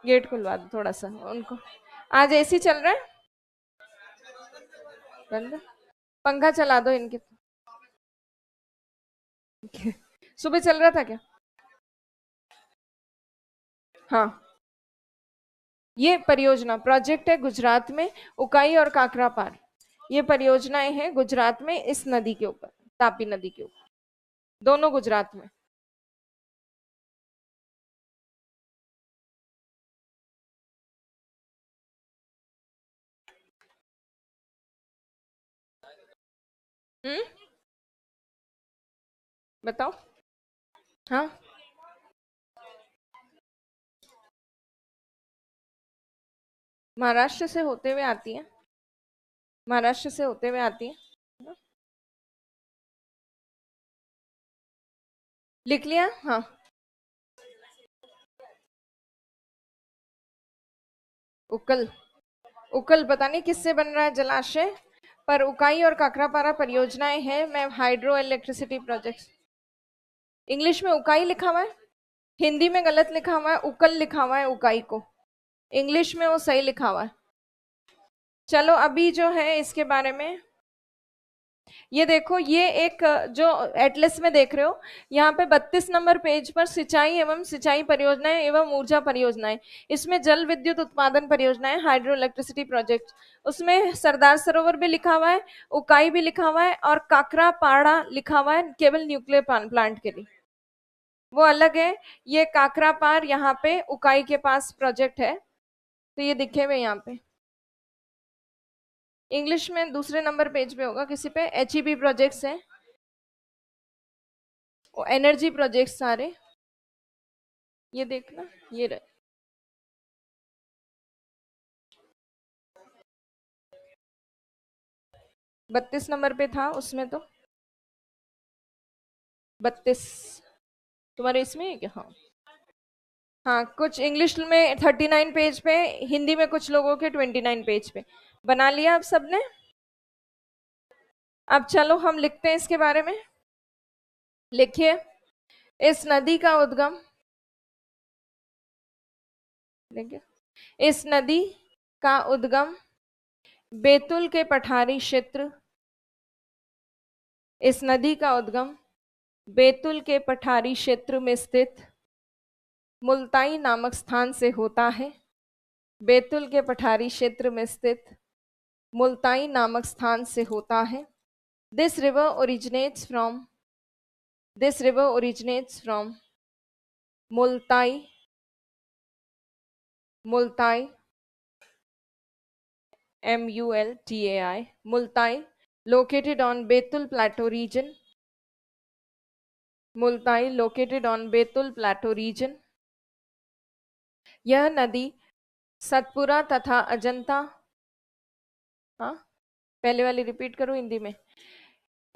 गेट खुलवा दो थोड़ा सा उनको। आज एसी चल रहा है? बंद। पंखा चला दो इनके। सुबह चल रहा था क्या? हाँ। ये परियोजना प्रोजेक्ट है गुजरात में, उकाई और काकरापार। ये परियोजनाएं हैं गुजरात में, इस नदी के ऊपर, तापी नदी के ऊपर, दोनों गुजरात में। हम्म, बताओ। हाँ, महाराष्ट्र से होते हुए आती है। महाराष्ट्र से होते हुए आती है। लिख लिया? हाँ। उकल। उकल पता नहीं किससे बन रहा है जलाशय, पर उकाई और काकरापारा परियोजनाएं हैं, मैं हाइड्रो इलेक्ट्रिसिटी प्रोजेक्ट। इंग्लिश में उकाई लिखा हुआ है, हिंदी में गलत लिखा हुआ है, उकल लिखा हुआ है उकाई को। इंग्लिश में वो सही लिखा हुआ है। चलो अभी जो है इसके बारे में, ये देखो, ये एक जो एटलस में देख रहे हो, यहाँ पे 32 नंबर पेज पर सिंचाई एवं सिंचाई परियोजनाएं एवं ऊर्जा परियोजनाएं, इसमें जल विद्युत उत्पादन परियोजनाएं, हाइड्रो इलेक्ट्रिसिटी प्रोजेक्ट, उसमें सरदार सरोवर भी लिखा हुआ है, उकाई भी लिखा हुआ है, और काकरा पाड़ा लिखा हुआ है केवल न्यूक्लियर प्लांट के लिए, वो अलग है। ये काकरा पार यहाँ पे उकाई के पास प्रोजेक्ट है, तो ये दिखे हुए यहाँ पे इंग्लिश में दूसरे नंबर पेज पे होगा किसी पे, HEB प्रोजेक्ट्स है, एनर्जी प्रोजेक्ट सारे, ये देखना, ये रहे। बत्तीस नंबर पे था उसमें तो, 32 तुम्हारे इसमें है क्या? हाँ, हाँ, कुछ इंग्लिश में 39 पेज पे, हिंदी में कुछ लोगों के 29 पेज पे। बना लिया आप सबने? अब चलो हम लिखते हैं इसके बारे में। लिखिए, इस नदी का उद्गम, देखिए, इस नदी का उद्गम बैतूल के पठारी क्षेत्र, इस नदी का उद्गम बैतूल के पठारी क्षेत्र में स्थित मुल्ताई नामक स्थान से होता है। बैतूल के पठारी क्षेत्र में स्थित मुल्ताई नामक स्थान से होता है। This river originates from Multai, Multai, MULTAI, Multai, located on Betul Plateau region, Multai, located on Betul Plateau region। यह नदी सतपुरा तथा अजंता, हाँ, पहले वाली रिपीट करो हिंदी में।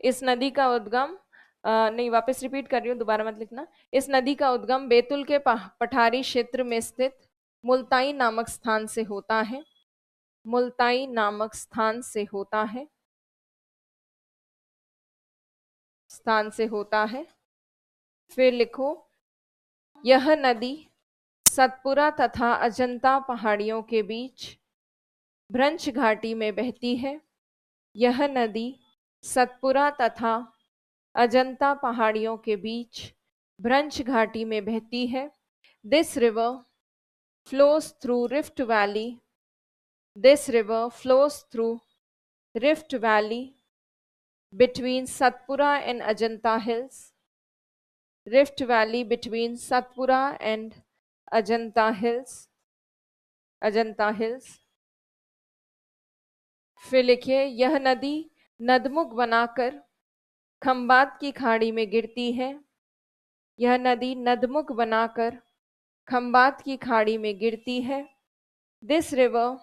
इस नदी का उद्गम, नहीं, वापस रिपीट कर रही हूँ, दोबारा मत लिखना। इस नदी का उद्गम बैतूल के पठारी क्षेत्र में स्थित मुल्ताई नामक स्थान से होता है। मुल्ताई नामक स्थान से होता है, स्थान से होता है। फिर लिखो, यह नदी सतपुरा तथा अजंता पहाड़ियों के बीच भ्रंश घाटी में बहती है। यह नदी सतपुरा तथा अजंता पहाड़ियों के बीच भ्रंश घाटी में बहती है। This river flows through rift valley, this river flows through rift valley between Satpura and Ajanta hills, Rift Valley between Satpura and Ajanta hills, Ajanta hills। फिर लिखिए, यह नदी नदमुख बनाकर खंबात की खाड़ी में गिरती है। यह नदी नदमुख बनाकर खंबात की खाड़ी में गिरती है। This river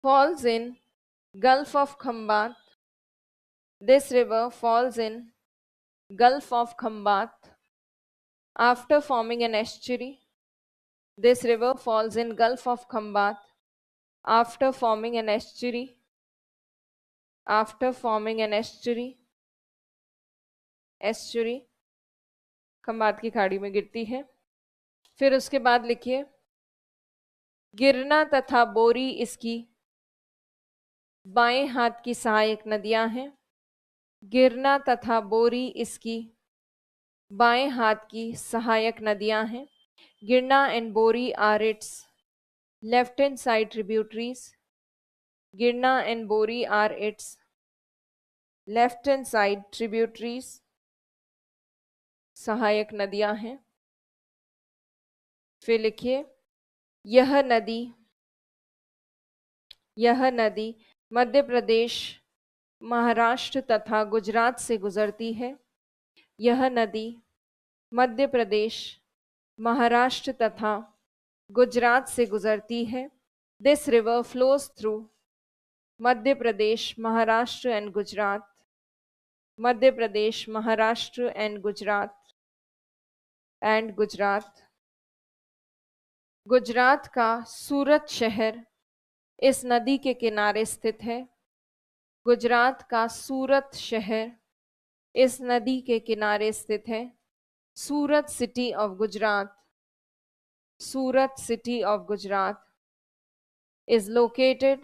falls in gulf of Khambhat, this river falls in gulf of Khambhat after forming an estuary। This river falls in Gulf of Khambat after forming an estuary, after forming an estuary, estuary Khambhat की खाड़ी में गिरती है। फिर उसके बाद लिखिए, गिरना तथा बोरी इसकी बाएं हाथ की सहायक नदियां हैं। गिरना तथा बोरी इसकी बाएं हाथ की सहायक नदियां हैं। Girna and Bori are its left hand side tributaries. Girna and Bori are its left hand side tributaries, सहायक नदियां हैं। फिर लिखिए, यह नदी मध्य प्रदेश, महाराष्ट्र तथा गुजरात से गुजरती है। यह नदी मध्य प्रदेश, महाराष्ट्र तथा गुजरात से गुजरती है। This river flows through Madhya Pradesh, Maharashtra and Gujarat, Madhya Pradesh, Maharashtra and Gujarat, Gujarat का सूरत शहर इस नदी के किनारे स्थित है। गुजरात का सूरत शहर इस नदी के किनारे स्थित है। Surat city of Gujarat, Surat city of Gujarat is located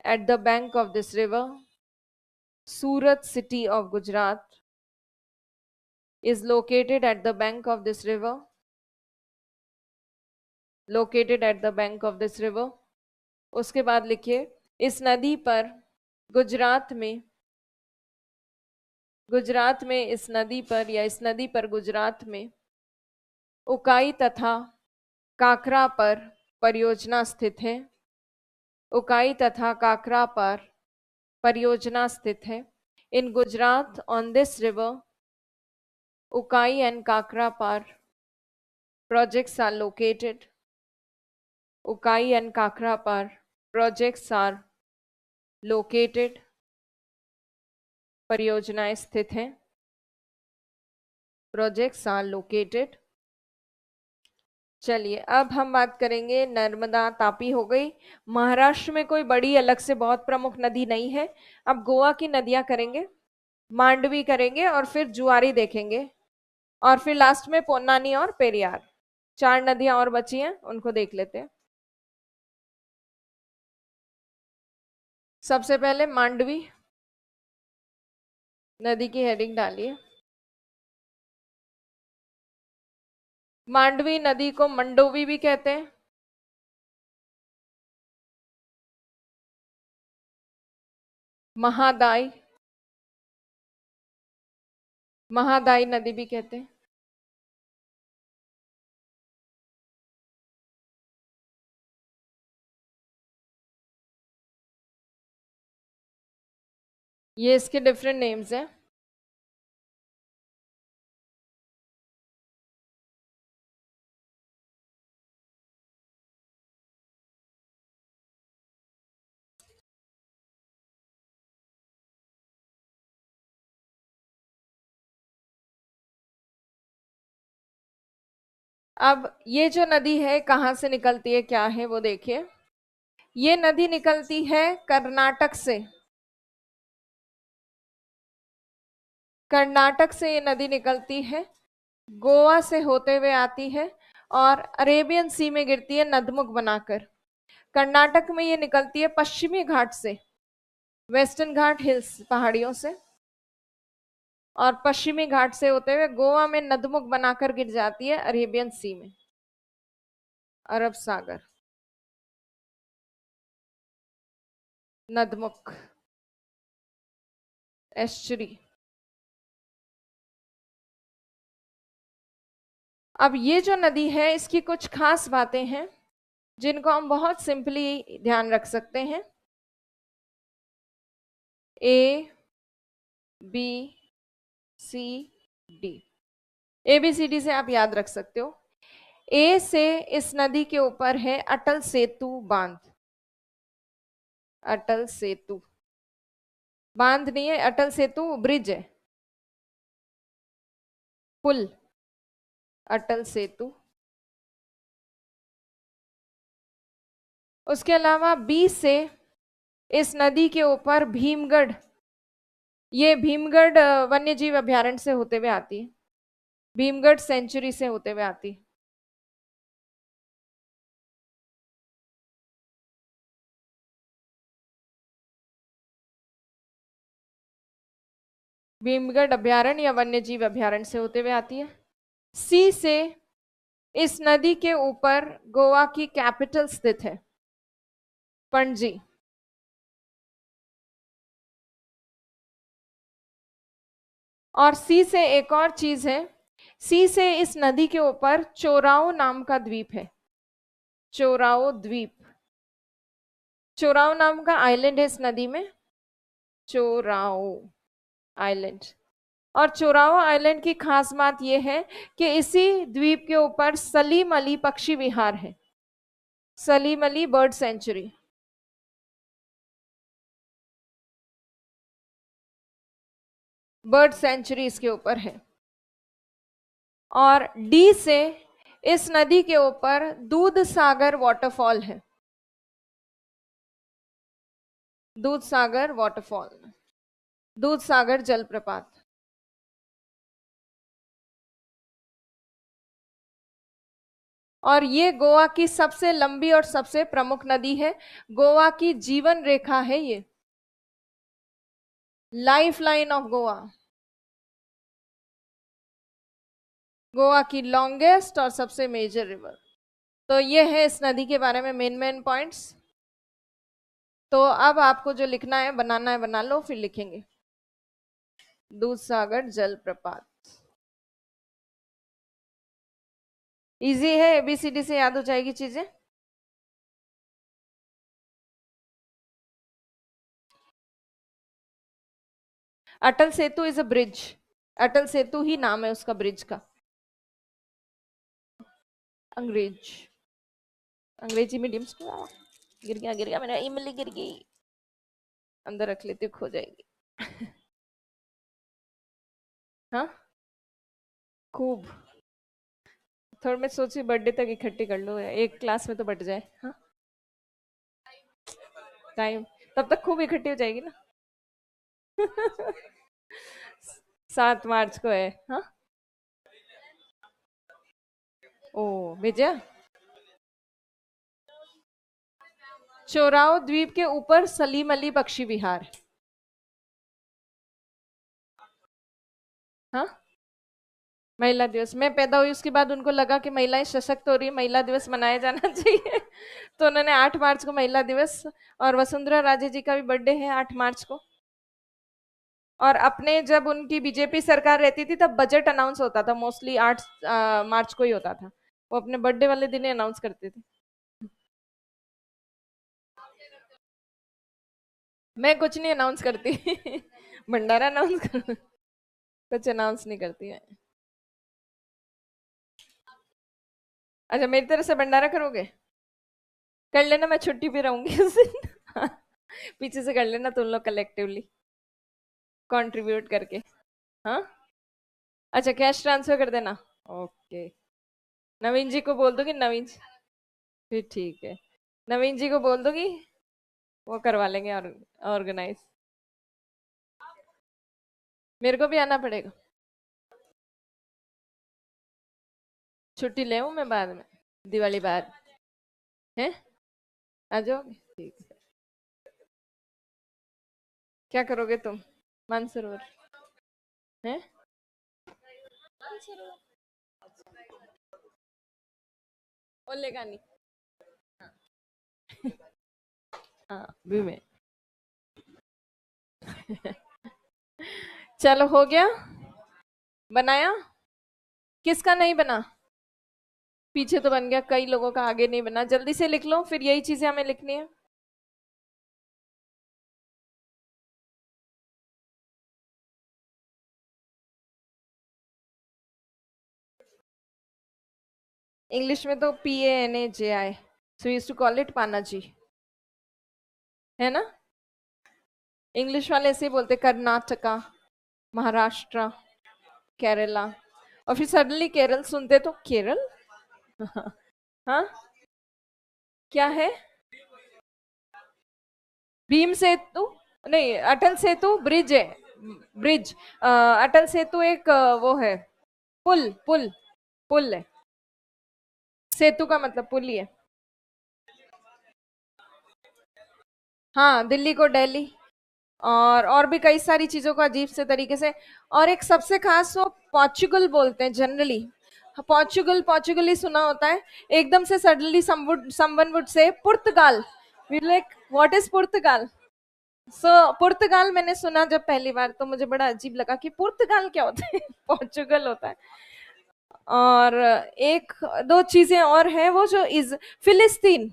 at the bank of this river, Surat city of Gujarat is located at the bank of this river. Located at the bank of this river. उसके बाद लिखिए इस नदी पर गुजरात में, गुजरात में इस नदी पर या इस नदी पर गुजरात में उकाई तथा काकरा पर परियोजना स्थित है। उकाई तथा काकरा पर परियोजना स्थित है। In Gujarat on this river Ukai and Kakrapar projects are located. Ukai and Kakrapar projects are located, परियोजनाएं स्थित हैं। Projects are located. चलिए अब हम बात करेंगे नर्मदा तापी हो गई। महाराष्ट्र में कोई बड़ी अलग से बहुत प्रमुख नदी नहीं है। अब गोवा की नदियां करेंगे, मांडवी करेंगे और फिर जुआरी देखेंगे और फिर लास्ट में पोन्नानी और पेरियार। 4 नदियां और बची हैं, उनको देख लेते हैं। सबसे पहले मांडवी नदी की हेडिंग डालिए। मांडवी नदी को मंडोवी भी कहते हैं। महादाई, महादाई नदी भी कहते हैं। ये इसके डिफरेंट नेम्स हैं। अब ये जो नदी है कहां से निकलती है, क्या है वो देखिए। ये नदी निकलती है कर्नाटक से। कर्नाटक से ये नदी निकलती है, गोवा से होते हुए आती है और अरेबियन सी में गिरती है नदमुख बनाकर। कर्नाटक में ये निकलती है पश्चिमी घाट से, वेस्टर्न घाट हिल्स पहाड़ियों से, और पश्चिमी घाट से होते हुए गोवा में नदमुख बनाकर गिर जाती है अरेबियन सी में, अरब सागर। नदमुख एस्चुरी। अब ये जो नदी है इसकी कुछ खास बातें हैं जिनको हम बहुत सिंपली ध्यान रख सकते हैं। A B C D, A B C D से आप याद रख सकते हो। ए से इस नदी के ऊपर है अटल सेतु बांध। अटल सेतु बांध नहीं है, अटल सेतु ब्रिज है, पुल, अटल सेतु। उसके अलावा बी से इस नदी के ऊपर भीमगढ़, ये भीमगढ़ वन्य जीव अभ्यारण्य से होते हुए आती है, भीमगढ़ सेंचुरी से होते हुए आती है। भीमगढ़ अभ्यारण्य या वन्य जीव अभ्यारण्य से होते हुए आती है। सी से इस नदी के ऊपर गोवा की कैपिटल स्थित है, पणजी। और सी से एक और चीज है, सी से इस नदी के ऊपर चोराओ नाम का द्वीप है, चोराओ द्वीप। चोराओ नाम का आइलैंड है इस नदी में, चोराओ आइलैंड। और चोराओ आइलैंड की खास बात यह है कि इसी द्वीप के ऊपर सलीम अली पक्षी विहार है, Salim Ali bird sanctuary. Bird sanctuary इसके ऊपर है। और डी से इस नदी के ऊपर दूध सागर वाटरफॉल है, दूध सागर वाटरफॉल, दूध सागर जलप्रपात। और ये गोवा की सबसे लंबी और सबसे प्रमुख नदी है, गोवा की जीवन रेखा है ये। Life line of Goa, Goa की लॉन्गेस्ट और सबसे मेजर रिवर। तो ये है इस नदी के बारे में मेन मेन पॉइंट्स। तो अब आपको जो लिखना है, बनाना है, बना लो, फिर लिखेंगे। दूध सागर जलप्रपात, इजी है, एबीसीडी से याद हो जाएगी चीजें। Atal Setu is a bridge, Atal Setu ही नाम है उसका, ब्रिज का। अंग्रेज, अंग्रेजी मीडियम स्कूल। गिर गया मेरा इमली, गिर गई। अंदर रख लेती हूँ, खो जाएगी। हाँ, खूब। थोड़ा मैं सोची बर्थडे तक इकट्ठी कर लो, एक क्लास में तो बट जाए। हाँ, टाइम तब तक खूब इकट्ठी हो जाएगी ना। 7 मार्च को है। हाँ, ओ भेजा। चोराव द्वीप के ऊपर सलीम अली पक्षी विहार। हाँ, महिला दिवस, मैं पैदा हुई उसके बाद उनको लगा कि महिलाएं सशक्त हो रही है, महिला दिवस मनाया जाना चाहिए। तो उन्होंने 8 मार्च को महिला दिवस, और वसुंधरा राजे जी का भी बर्थडे है 8 मार्च को। और अपने जब उनकी बीजेपी सरकार रहती थी तब बजट अनाउंस होता था मोस्टली 8 मार्च को ही होता था। वो अपने बर्थडे वाले दिन ही अनाउंस करते थे। मैं कुछ नहीं अनाउंस करती। भंडारा अनाउंस कर, कुछ अनाउंस नहीं करती है। अच्छा, मेरी तरफ से भंडारा करोगे? कर लेना, मैं छुट्टी पे रहूंगी उस दिन। पीछे से कर लेना तुम लोग कलेक्टिवली कंट्रीब्यूट करके। हाँ, अच्छा, कैश ट्रांसफर कर देना। ओके, नवीन जी को बोल दूंगी, नवीन जी, फिर ठीक है, नवीन जी को बोल दूंगी, वो करवा लेंगे और ऑर्गेनाइज। मेरे को भी आना पड़ेगा, छुट्टी ले मैं बाद में, दिवाली बाद है। आ जाओगे, ठीक है। क्या करोगे तुम? मानसरोवर है? मानसरोवर, ओलेगा नहीं। हाँ, भी में। चलो, हो गया, बनाया। किसका नहीं बना? पीछे तो बन गया, कई लोगों का आगे नहीं बना। जल्दी से लिख लो, फिर यही चीजें हमें लिखनी है। इंग्लिश में तो PANAJI, so use to call it Panaji, है ना। इंग्लिश वाले ऐसे ही बोलते, कर्नाटका, महाराष्ट्र, केरला। और फिर सडनली केरल सुनते तो केरल। हाँ, क्या है? भीम सेतु नहीं, अटल सेतु ब्रिज है, ब्रिज। अटल सेतु एक वो है, पुल, पुल, पुल है। सेतु का मतलब पुल ही है। हाँ, दिल्ली को दिल्ली, और भी कई सारी चीजों को अजीब से तरीके से। और एक सबसे खास, वो पोर्चुगल बोलते हैं जनरली। पोर्चुगल, पोर्चुगली सुना होता है। एकदम से suddenly someone would say Portugal, we like what is Portugal. So Portugal मैंने सुना जब पहली बार, तो मुझे बड़ा अजीब लगा कि पुर्तगाल क्या होता है। पोर्चुगल होता है। और एक दो चीजें और हैं, वो जो is Filistin,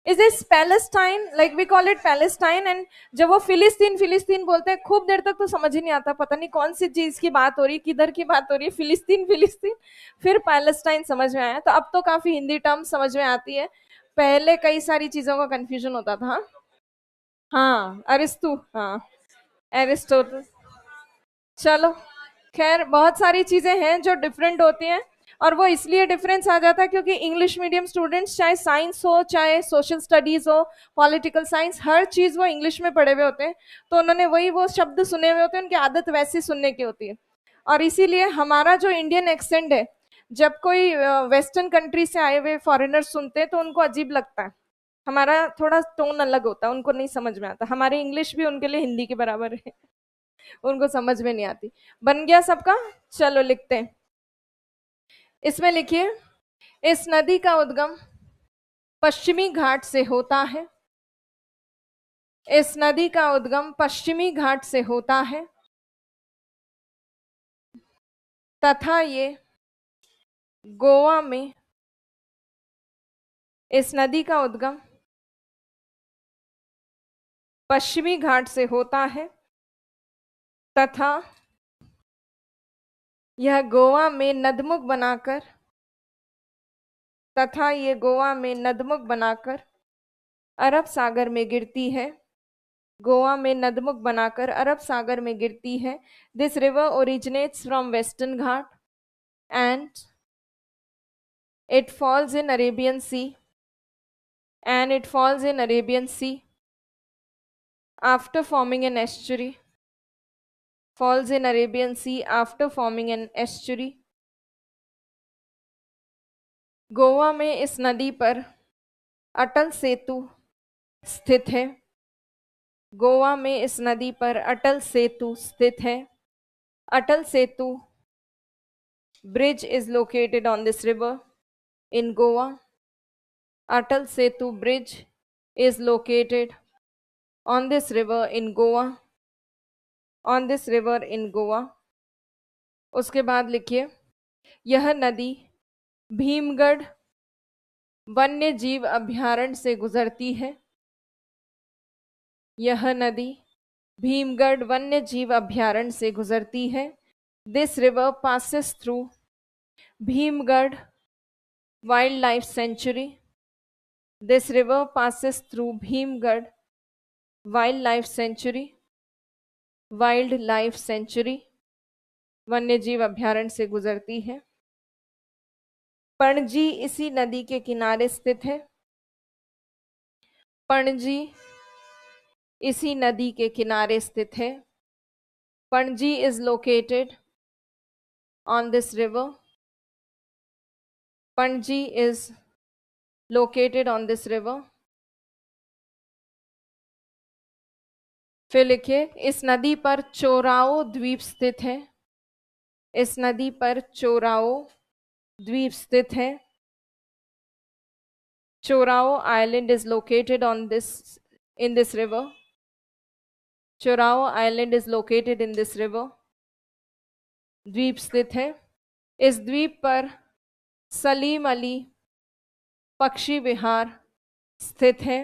is this Palestine, like we call it Palestine. And जब वो फिलिस्तीन फिलिस्तीन बोलते हैं, खूब देर तक तो समझ ही नहीं आता, पता नहीं कौन सी चीज की बात हो रही, किधर की बात हो रही है, फिलिस्तीन फिलिस्तीन। फिर पैलेस्टाइन समझ में आया, तो अब तो काफी हिंदी टर्म समझ में आती है। पहले कई सारी चीजों का कंफ्यूजन होता था। हाँ, अरिस्तु, हाँ, एरिस्टोटल। चलो, खैर, बहुत सारी चीजें हैं जो डिफरेंट होती हैं। और वो इसलिए डिफरेंस आ जाता है क्योंकि इंग्लिश मीडियम स्टूडेंट्स, चाहे साइंस हो, चाहे सोशल स्टडीज हो, पॉलिटिकल साइंस, हर चीज वो इंग्लिश में पढ़े हुए होते हैं। तो उन्होंने वही वो शब्द सुने हुए होते हैं, उनकी आदत वैसी सुनने की होती है। और इसीलिए हमारा जो इंडियन एक्सेंट है, जब कोई वेस्टर्न कंट्री से आए हुए फॉरेनर सुनते हैं तो उनको अजीब लगता है। हमारा थोड़ा टोन अलग होता है, उनको नहीं समझ में आता। हमारी इंग्लिश भी उनके लिए हिंदी के बराबर है। उनको समझ में नहीं आती। बन गया सबका? चलो लिखते हैं। इसमें लिखिए, इस नदी का उद्गम पश्चिमी घाट से होता है। इस नदी का उद्गम पश्चिमी घाट से होता है तथा ये गोवा में, इस नदी का उद्गम पश्चिमी घाट से होता है तथा यह गोवा में नदमुख बनाकर, तथा ये गोवा में नदमुख बनाकर अरब सागर में गिरती है। गोवा में नदमुख बनाकर अरब सागर में गिरती है। This river originates from western Ghat and it falls in Arabian Sea, and it falls in Arabian Sea after forming an estuary, falls in Arabian Sea after forming an estuary। Goa में इस नदी पर अटल सेतु स्थित है। गोवा में इस नदी पर अटल सेतु स्थित है। Atal Setu bridge is located on this river in Goa. Atal Setu Bridge is located on this river in Goa, on this river in Goa। उसके बाद लिखिए, यह नदी भीमगढ़ वन्य जीव अभयारण्य से गुजरती है। यह नदी भीमगढ़ वन्य जीव अभयारण्य से गुजरती है। This river passes through Bhimgarh wild life sanctuary. This river passes through Bhimgarh Wildlife Sanctuary, Wildlife Sanctuary, वन्य जीव अभयारण्य से गुजरती है। पणजी इसी नदी के किनारे स्थित है। पणजी इसी नदी के किनारे स्थित है। Panaji is located on this river। Panaji is located on this river। फिर लिखिए, इस नदी पर चोराओ द्वीप स्थित है। इस नदी पर चोराओ द्वीप स्थित है। Chorao island is located on this, in this river. Chorao island is located in this river. द्वीप स्थित है। इस द्वीप पर सलीम अली पक्षी विहार स्थित है।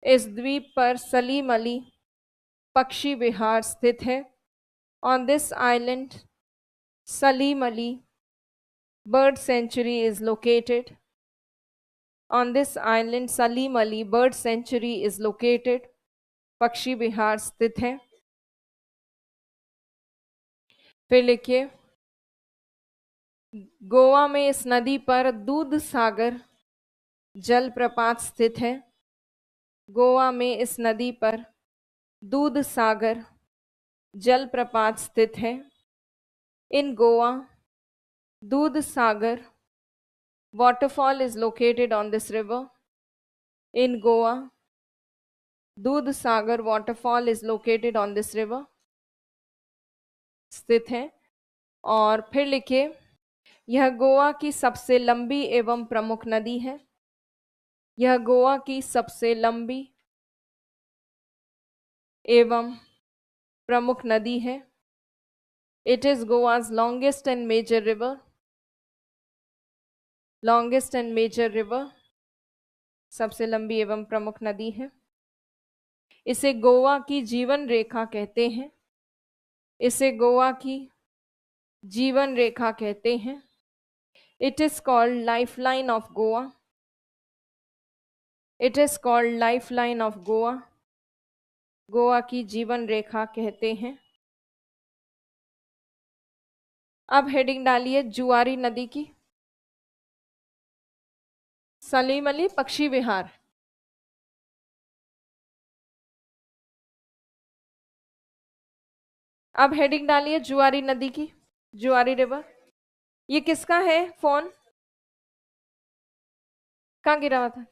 इस द्वीप पर सलीम अली पक्षी विहार स्थित है। On this island Salim Ali bird sanctuary is located. On this island Salim Ali Bird Sanctuary is located। पक्षी विहार स्थित है। फिर लिखिए, गोवा में इस नदी पर दूध सागर जलप्रपात स्थित है। गोवा में इस नदी पर दूध सागर जलप्रपात स्थित है। इन गोवा दूध सागर waterfall is located on this river। In Goa दूध सागर waterfall is located on this river, स्थित है। और फिर लिखिए, यह गोवा की सबसे लंबी एवं प्रमुख नदी है। यह गोवा की सबसे लंबी एवं प्रमुख नदी है। It is Goa's longest and major river। Longest and major river, सबसे लंबी एवं प्रमुख नदी है। इसे गोवा की जीवन रेखा कहते हैं। इसे गोवा की जीवन रेखा कहते हैं। It is called life line of Goa. It is called life line of Goa. Goa की जीवन रेखा कहते हैं। अब हेडिंग डालिए जुआरी नदी की। सलीम अली पक्षी विहार, अब हेडिंग डालिए जुआरी नदी की, जुआरी रिवर। ये किसका है फोन? कहाँ गिरा हुआ था?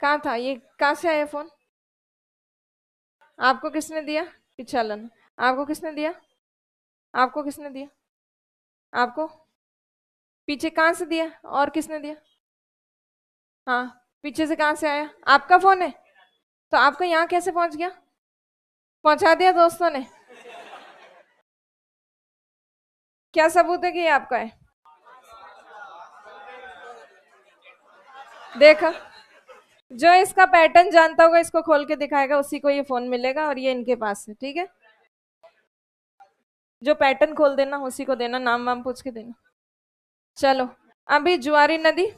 कहाँ था ये? कहाँ से आया फोन? आपको किसने दिया? पिछालन। आपको किसने दिया? आपको किसने दिया? आपको पीछे कहाँ से दिया और किसने दिया? हाँ, पीछे से कहाँ से आया? आपका फोन है तो आपका यहाँ कैसे पहुंच गया? पहुंचा दिया दोस्तों ने? क्या सबूत है कि ये आपका है? देखा, जो इसका पैटर्न जानता होगा इसको खोल के दिखाएगा, उसी को ये फोन मिलेगा और ये इनके पास है। ठीक है, जो पैटर्न खोल देना उसी को देना, नाम वाम पूछ के देना। चलो, अभी जुआरी नदी,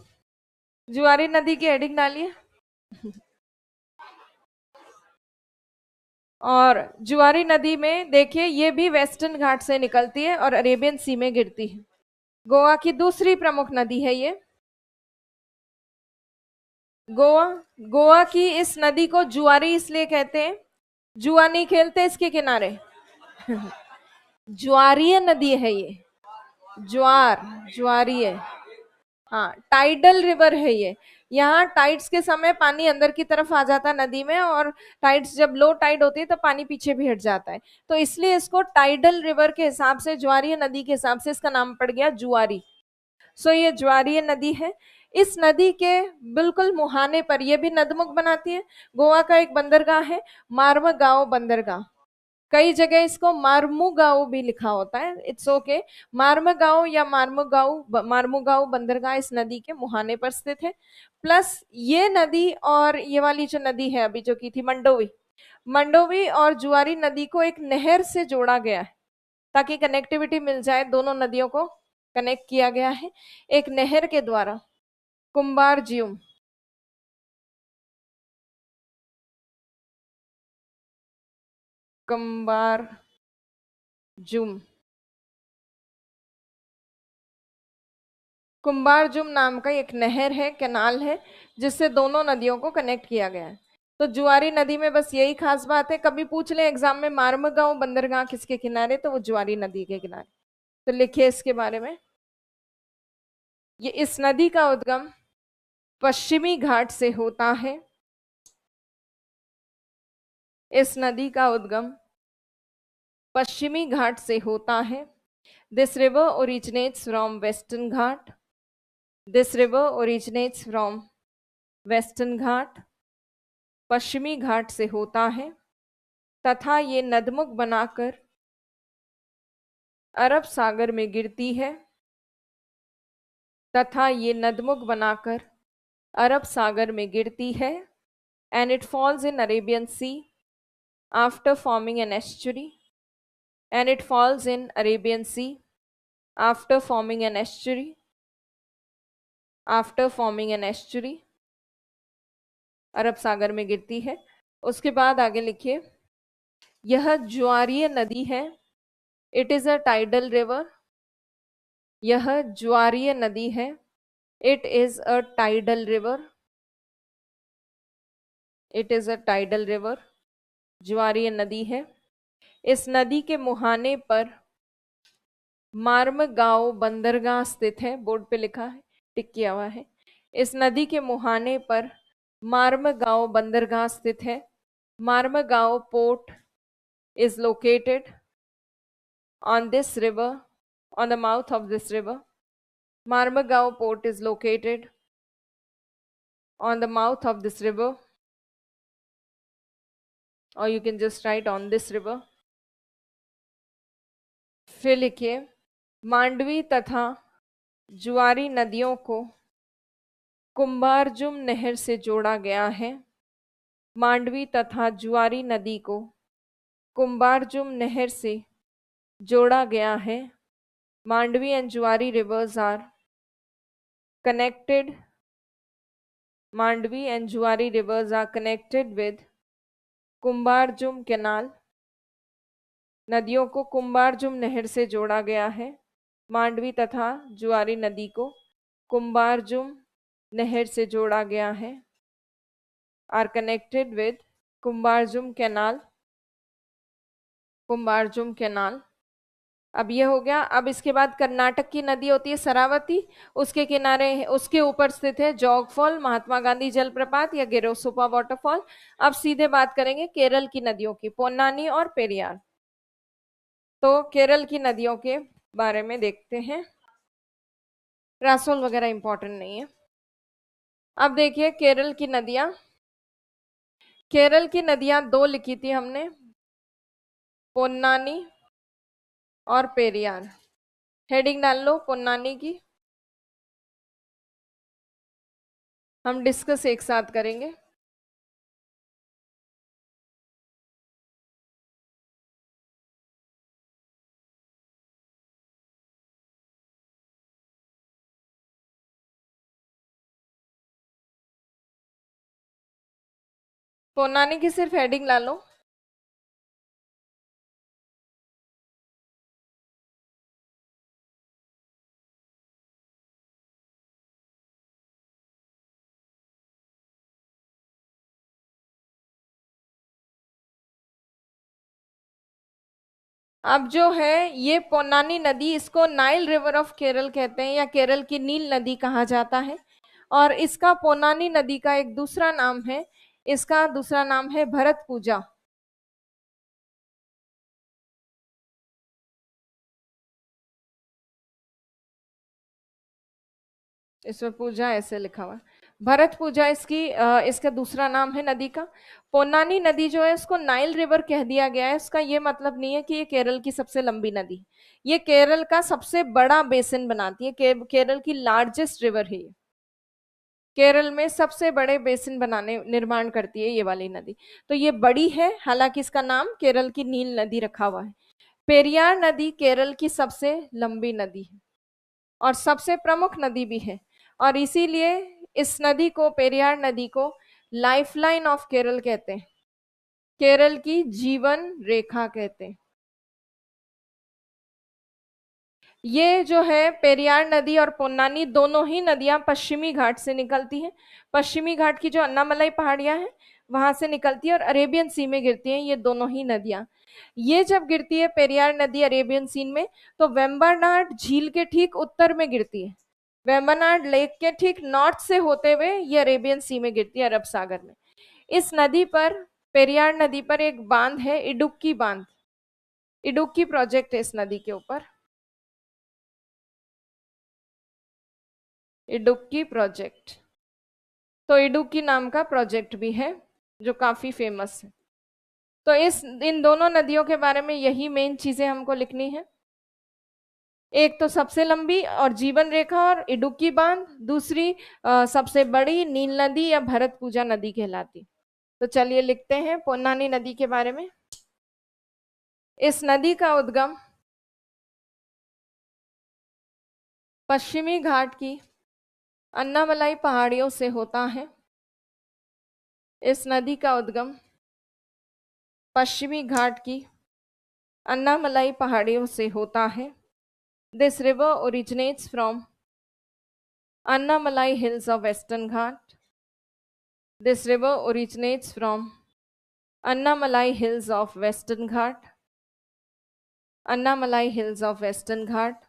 जुआरी नदी की हेडिंग डालिए। और जुआरी नदी में देखिए, ये भी वेस्टर्न घाट से निकलती है और अरेबियन सी में गिरती है। गोवा की दूसरी प्रमुख नदी है ये। गोवा, गोवा की इस नदी को जुआरी इसलिए कहते हैं, जुआ नहीं खेलते इसके किनारे। ज्वारीय नदी है ये, ज्वार, ज्वारीय। हाँ, टाइडल रिवर है ये। यहाँ टाइड्स के समय पानी अंदर की तरफ आ जाता है नदी में, और टाइड्स जब लो टाइड होती है तो पानी पीछे भी हट जाता है, तो इसलिए इसको टाइडल रिवर के हिसाब से, ज्वारीय नदी के हिसाब से इसका नाम पड़ गया जुआरी। सो ये ज्वारीय नदी है। इस नदी के बिल्कुल मुहाने पर, यह भी नदमुख बनाती है, गोवा का एक बंदरगाह है, मार्मगांव बंदरगाह। कई जगह इसको मार्मुगांव भी लिखा होता है, इट्स ओके। मार्मगांव या मार्मुगांव, मार्मुगांव बंदरगाह इस नदी के मुहाने पर स्थित है। प्लस ये नदी और ये वाली जो नदी है अभी जो की थी मंडोवी, मंडोवी और जुआरी नदी को एक नहर से जोड़ा गया है, ताकि कनेक्टिविटी मिल जाए, दोनों नदियों को कनेक्ट किया गया है एक नहर के द्वारा, कुंबारज्यूम। कुंबारजुम, कुंबारजुम नाम का एक नहर है, कैनाल है, जिससे दोनों नदियों को कनेक्ट किया गया है। तो जुआरी नदी में बस यही खास बात है, कभी पूछ ले एग्जाम में मार्मगांव बंदरगाह किसके किनारे, तो वो जुआरी नदी के किनारे। तो लिखिए इसके बारे में। ये इस नदी का उद्गम पश्चिमी घाट से होता है। इस नदी का उद्गम पश्चिमी घाट से होता है। This river originates from western Ghat. This river originates from western घाट, पश्चिमी घाट से होता है, तथा ये नदमुख बनाकर अरब सागर में गिरती है, तथा ये नदमुख बनाकर अरब सागर में गिरती है, and it falls in Arabian sea after forming an estuary, and it falls in Arabian sea after forming an estuary, after forming an estuary, अरब सागर में गिरती है। उसके बाद आगे लिखिए, यह ज्वारीय नदी है, it is a tidal river. यह ज्वारीय नदी है, it is a tidal river, it is a tidal river, ज्वारीय नदी है। इस नदी के मुहाने पर मार्मगांव बंदरगाह स्थित है, बोर्ड पे लिखा है, टिक किया हुआ है। इस नदी के मुहाने पर मार्मगांव बंदरगाह स्थित है। Mormugao port is located on this river, on the mouth of this river. Marmagao port is located on the mouth of this river, or you can just write on this river. फिर लिखिए, मांडवी तथा जुआरी नदियों को कुंबारजुम नहर से जोड़ा गया है। मांडवी तथा जुआरी नदी को कुंबारजुम नहर से जोड़ा गया है। मांडवी एंड जुआरी rivers are connected. Mandvi and Juari rivers are connected with Cumbarjua canal. नदियों को कुंबारजुम नहर से जोड़ा गया है। मांडवी तथा जुआरी नदी को कुंबारजुम नहर से जोड़ा गया है, are connected with Cumbarjua canal, Cumbarjua canal. अब ये हो गया। अब इसके बाद कर्नाटक की नदी होती है शरावती, उसके किनारे उसके ऊपर स्थित है जॉग फॉल, महात्मा गांधी जलप्रपात या गेरोसोपा वाटरफॉल। अब सीधे बात करेंगे केरल की नदियों की, पोन्नानी और पेरियार। तो केरल की नदियों के बारे में देखते हैं, रासोल वगैरह इंपॉर्टेंट नहीं है। अब देखिए केरल की नदियां, केरल की नदियां दो लिखी थी हमने, पोन्नानी और पेरियार। हेडिंग डाल लो पोन्नानी की, हम डिस्कस एक साथ करेंगे। पोन्नानी की सिर्फ हेडिंग ला लो। अब जो है ये पोन्नानी नदी, इसको नाइल रिवर ऑफ केरल कहते हैं या केरल की नील नदी कहा जाता है। और इसका पोन्नानी नदी का एक दूसरा नाम है, इसका दूसरा नाम है भरत पूजा। इसमें पूजा ऐसे लिखा हुआ है, भरत पूजा इसकी इसका दूसरा नाम है नदी का। पोन्नानी नदी जो है इसको नाइल रिवर कह दिया गया है, इसका ये मतलब नहीं है कि ये केरल की सबसे लंबी नदी, ये केरल का सबसे बड़ा बेसिन बनाती है, केरल की लार्जेस्ट रिवर है ये, केरल में सबसे बड़े बेसिन बनाने निर्माण करती है ये वाली नदी। तो ये बड़ी है, हालांकि इसका नाम केरल की नील नदी रखा हुआ है। पेरियार नदी केरल की सबसे लंबी नदी है और सबसे प्रमुख नदी भी है, और इसीलिए इस नदी को, पेरियार नदी को लाइफलाइन ऑफ केरल कहते हैं, केरल की जीवन रेखा कहते हैं। ये जो है पेरियार नदी और पोन्नानी दोनों ही नदियां पश्चिमी घाट से निकलती हैं। पश्चिमी घाट की जो अन्नामलाई पहाड़ियां हैं वहां से निकलती है और अरेबियन सी में गिरती हैं ये दोनों ही नदियां। ये जब गिरती है पेरियार नदी अरेबियन सी में, तो वेम्बरनाड झील के ठीक उत्तर में गिरती है, वेम्बरनाड लेक के ठीक नॉर्थ से होते हुए ये अरेबियन सी में गिरती है, अरब सागर में। इस नदी पर, पेरियार नदी पर एक बांध है इडुक्की बांध, इडुक्की प्रोजेक्ट है इस नदी के ऊपर, इडुक्की प्रोजेक्ट। तो इडुक्की नाम का प्रोजेक्ट भी है जो काफी फेमस है। तो इस इन दोनों नदियों के बारे में यही मेन चीजें हमको लिखनी है, एक तो सबसे लंबी और जीवन रेखा और इडुक्की बांध, दूसरी सबसे बड़ी नील नदी या भरत पूजा नदी कहलाती। तो चलिए लिखते हैं पोन्नानी नदी के बारे में। इस नदी का उद्गम पश्चिमी घाट की अन्नामलाई पहाड़ियों से होता है। इस नदी का उद्गम पश्चिमी घाट की अन्नामलाई पहाड़ियों से होता है। This river originates from Annamalai hills of western Ghat. This river originates from Annamalai hills of western Ghat. Annamalai hills of western घाट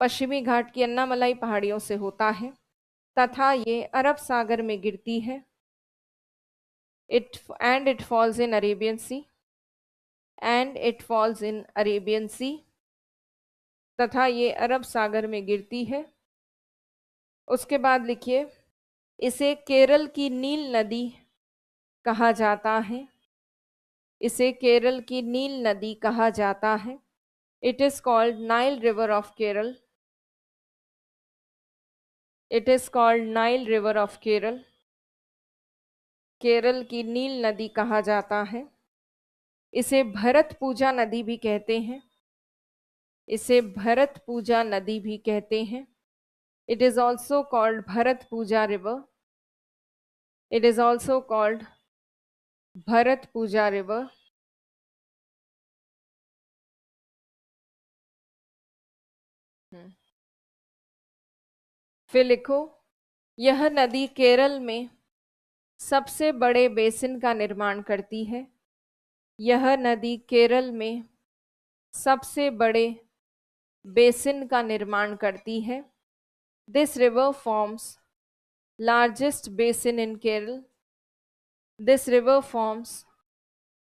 पश्चिमी घाट की अन्नामलाई पहाड़ियों से होता है तथा ये अरब सागर में गिरती है। It falls in Arabian sea, and it falls in Arabian sea, तथा ये अरब सागर में गिरती है। उसके बाद लिखिए, इसे केरल की नील नदी कहा जाता है, इसे केरल की नील नदी कहा जाता है। It is called Nile river of Kerala, it is called Nile river of Kerala, Kerala की नील नदी कहा जाता है। इसे भरत पूजा नदी भी कहते हैं, इसे भरत पूजा नदी भी कहते हैं। It is also called Bharathapuzha river, it is also called Bharathapuzha river. फिर लिखो, यह नदी केरल में सबसे बड़े बेसिन का निर्माण करती है, यह नदी केरल में सबसे बड़े बेसिन का निर्माण करती है। This river forms largest basin in Kerala. This river forms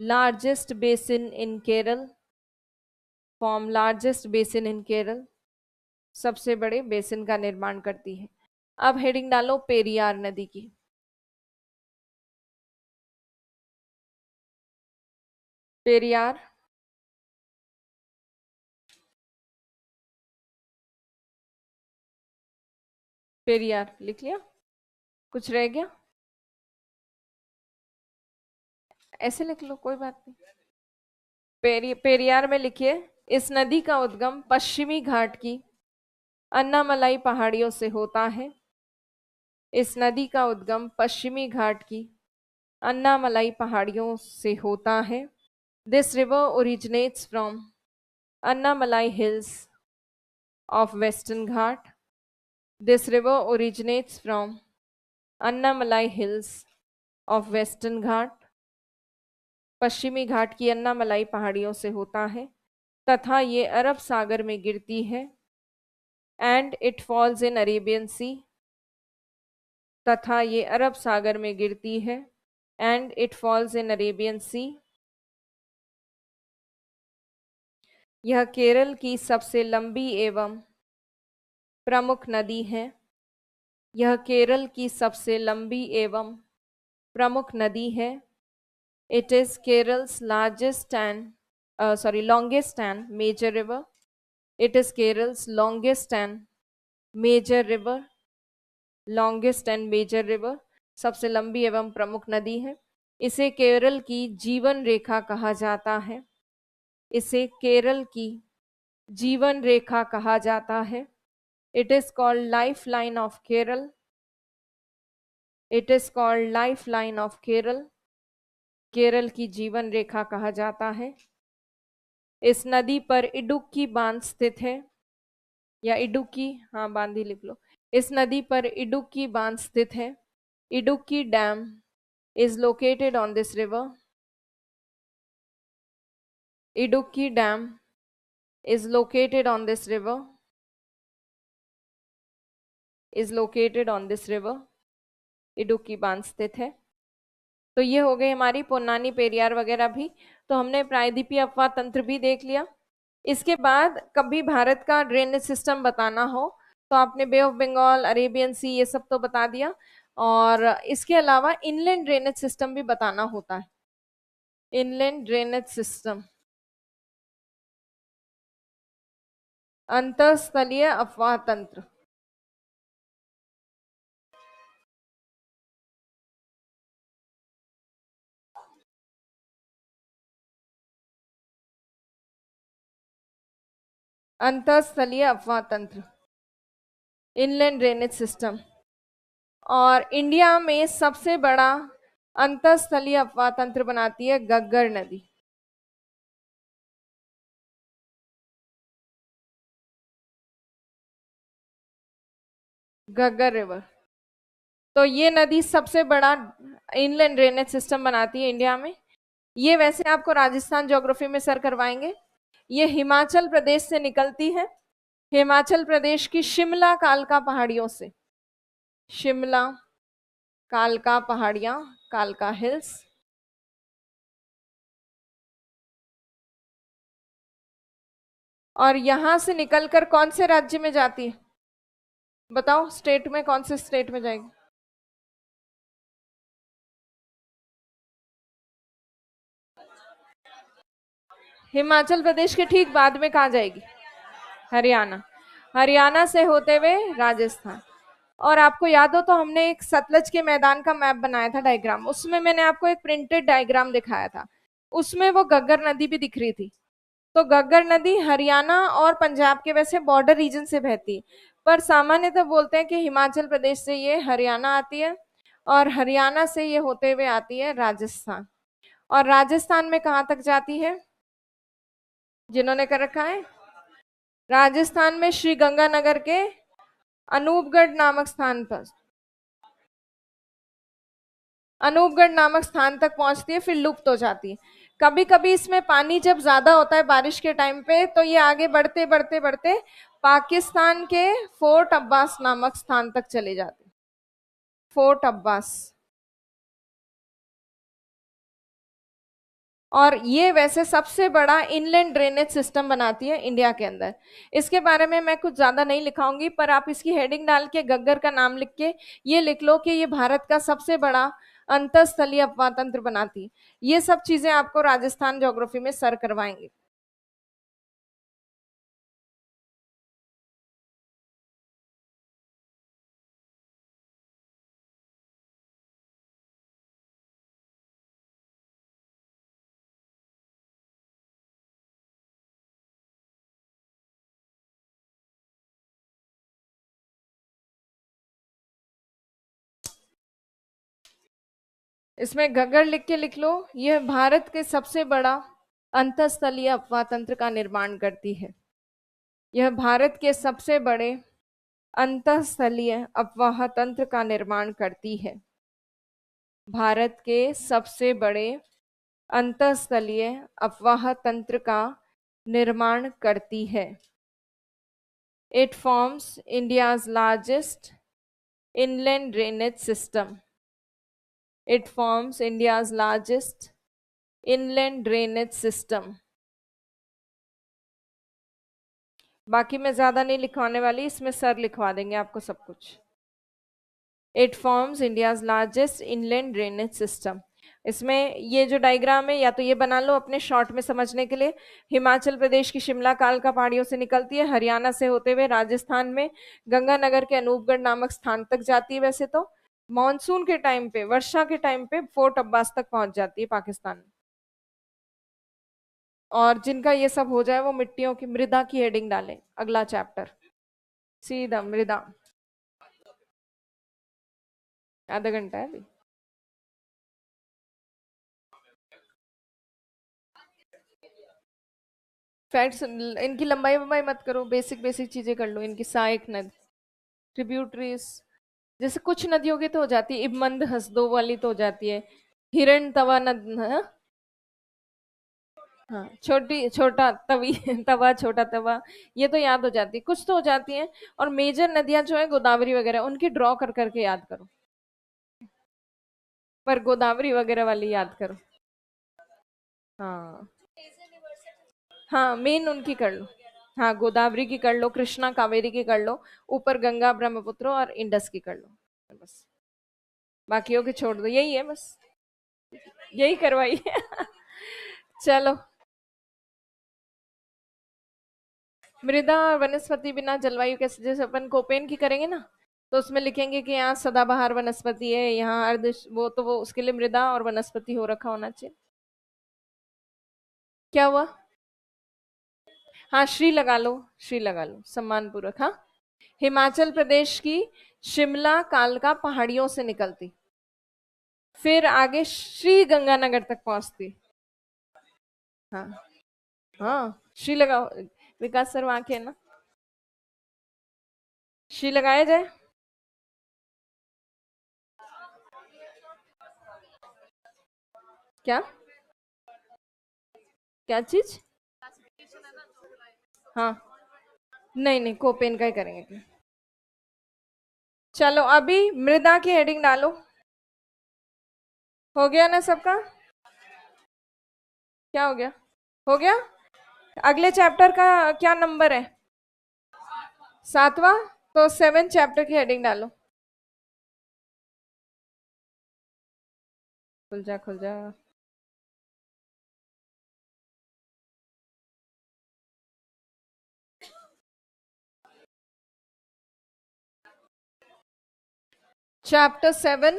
largest basin in Kerala. Form largest basin in Kerala, सबसे बड़े बेसिन का निर्माण करती है। अब हेडिंग डालो पेरियार नदी की। पेरियार, पेरियार लिख लिया, कुछ रह गया? ऐसे लिख लो, कोई बात नहीं। पेरियार में लिखिए, इस नदी का उद्गम पश्चिमी घाट की अन्नामलाई पहाड़ियों से होता है। इस नदी का उद्गम पश्चिमी घाट की अन्नामलाई पहाड़ियों से होता है। This river originates from Annamalai hills of western Ghat. This river originates from Annamalai hills of western घाट। पश्चिमी घाट की अन्नामलाई पहाड़ियों से होता है तथा ये अरब सागर में गिरती है। And it falls in Arabian sea, तथा ये अरब सागर में गिरती है। And it falls in Arabian sea. यह केरल की सबसे लंबी एवं प्रमुख नदी है। यह केरल की सबसे लंबी एवं प्रमुख नदी है। It is Kerala's largest and longest and major river. It is Keral's longest and major river. Longest and major river, सबसे लंबी एवं प्रमुख नदी है। इसे केरल की जीवन रेखा कहा जाता है। इसे केरल की जीवन रेखा कहा जाता है। It is called lifeline of Kerala. It is called lifeline of Kerala. Kerala की जीवन रेखा कहा जाता है। इस नदी पर इडुक्की बांध स्थित है, या इडुक्की, हाँ बांध ही लिख लो। इस नदी पर इडुक्की बांध स्थित है। Idukki dam is located on this river. Idukki dam is located on this river. Is located on this river. Idukki बांध स्थित है। तो ये हो गई हमारी पोन्नानी पेरियार वगैरह भी। तो हमने प्रायद्वीपीय अपवाह तंत्र भी देख लिया। इसके बाद कभी भारत का ड्रेनेज सिस्टम बताना हो तो आपने बे ऑफ बंगाल, अरेबियन सी, ये सब तो बता दिया। और इसके अलावा इनलैंड ड्रेनेज सिस्टम भी बताना होता है। इनलैंड ड्रेनेज सिस्टम, अंतःस्थलीय अपवाह तंत्र। अंतःस्थलीय अपवाह तंत्र, इनलैंड ड्रेनेज सिस्टम। और इंडिया में सबसे बड़ा अंतःस्थलीय अपवाह तंत्र बनाती है घग्गर नदी। घग्गर रिवर। तो ये नदी सबसे बड़ा इनलैंड ड्रेनेज सिस्टम बनाती है इंडिया में। ये वैसे आपको राजस्थान ज्योग्राफी में सर करवाएंगे। ये हिमाचल प्रदेश से निकलती है, हिमाचल प्रदेश की शिमला कालका पहाड़ियों से। शिमला कालका पहाड़ियां, कालका हिल्स। और यहां से निकलकर कौन से राज्य में जाती है? बताओ, स्टेट में कौन से स्टेट में जाएगी? हिमाचल प्रदेश के ठीक बाद में कहा जाएगी? हरियाणा। हरियाणा से होते हुए राजस्थान। और आपको याद हो तो हमने एक सतलज के मैदान का मैप बनाया था, डायग्राम। उसमें मैंने आपको एक प्रिंटेड डायग्राम दिखाया था, उसमें वो घग्गर नदी भी दिख रही थी। तो घग्गर नदी हरियाणा और पंजाब के वैसे बॉर्डर रीजन से बहती, पर सामान्यतः बोलते हैं कि हिमाचल प्रदेश से ये हरियाणा आती है और हरियाणा से ये होते हुए आती है राजस्थान। और राजस्थान में कहाँ तक जाती है? जिन्होंने कर रखा है, राजस्थान में श्री गंगानगर के अनूपगढ़ नामक स्थान पर, अनूपगढ़ नामक स्थान तक पहुंचती है, फिर लुप्त हो जाती है। कभी कभी इसमें पानी जब ज्यादा होता है बारिश के टाइम पे, तो ये आगे बढ़ते बढ़ते बढ़ते पाकिस्तान के फोर्ट अब्बास नामक स्थान तक चले जाते। फोर्ट अब्बास। और ये वैसे सबसे बड़ा इनलैंड ड्रेनेज सिस्टम बनाती है इंडिया के अंदर। इसके बारे में मैं कुछ ज्यादा नहीं लिखाऊंगी, पर आप इसकी हेडिंग डाल के गग्गर का नाम लिख के ये लिख लो कि ये भारत का सबसे बड़ा अंतःस्थलीय अफवाह तंत्र बनाती है। ये सब चीजें आपको राजस्थान ज्योग्राफी में सर करवाएंगे। इसमें घग्गर लिख के लिख लो, यह भारत के सबसे बड़ा अंतःस्थलीय अफवाह तंत्र का निर्माण करती है। यह भारत के सबसे बड़े अंतःस्थलीय अफवाह तंत्र का निर्माण करती है। भारत के सबसे बड़े अंतःस्थलीय अफवाह तंत्र का निर्माण करती है। It forms India's largest inland drainage system. It forms India's largest inland drainage system. बाकी मैं ज्यादा नहीं लिखवाने वाली, इसमें सर लिखवा देंगे आपको सब कुछ। It forms India's largest inland drainage system. इसमें ये जो डायग्राम है, या तो ये बना लो अपने शॉर्ट में समझने के लिए। हिमाचल प्रदेश की शिमला कालका पहाड़ियों से निकलती है, हरियाणा से होते हुए राजस्थान में गंगानगर के अनूपगढ़ नामक स्थान तक जाती है। वैसे तो मॉनसून के टाइम पे, वर्षा के टाइम पे फोर्ट अब्बास तक पहुंच जाती है पाकिस्तान में। और जिनका ये सब हो जाए वो मिट्टियों की मृदा की हेडिंग डालें, अगला चैप्टर सीधा मृदा। आधा घंटा है अभी। फैक्ट्स इनकी लंबाई वंबाई मत करो, बेसिक बेसिक चीजें कर लो। इनकी सहायक नदी, ट्रिब्यूटरीज, जैसे कुछ नदियों की तो हो जाती है, इबमंद हसदो वाली तो हो जाती है। हिरण तवा नद, हाँ? हाँ, छोटी छोटा तवी तवा छोटा तवा, ये तो याद हो जाती है, कुछ तो हो जाती है। और मेजर नदियां जो है गोदावरी वगैरह, उनकी ड्रॉ कर करके याद करो, पर गोदावरी वगैरह वाली याद करो। हाँ हाँ, मेन उनकी कर लो। हाँ, गोदावरी की कर लो, कृष्णा कावेरी की कर लो, ऊपर गंगा ब्रह्मपुत्र और इंडस की कर लो बस। बाकियों की छोड़ दो, यही है बस, यही करवाई है। चलो, मृदा और वनस्पति बिना जलवायु कैसे, जैसे अपन कोपेन की करेंगे ना, तो उसमें लिखेंगे कि यहाँ सदाबहार वनस्पति है, यहाँ अर्ध, वो तो वो उसके लिए मृदा और वनस्पति हो रखा होना चाहिए। क्या हुआ? हाँ, श्री लगा लो, श्री लगा लो, सम्मान पूर्वक। हाँ, हिमाचल प्रदेश की शिमला कालका पहाड़ियों से निकलती, फिर आगे श्री गंगानगर तक पहुंचती। हाँ हाँ, श्री लगाओ, विकास सर वहां के है ना, श्री लगाया जाए। क्या क्या चीज? हाँ, नहीं नहीं, कोपेन का ही करेंगे। चलो, अभी मृदा की हेडिंग डालो। हो गया ना सबका? क्या हो गया? हो गया। अगले चैप्टर का क्या नंबर है? 7वां। तो 7 चैप्टर की हेडिंग डालो। खुल जा खुल जा। चैप्टर 7,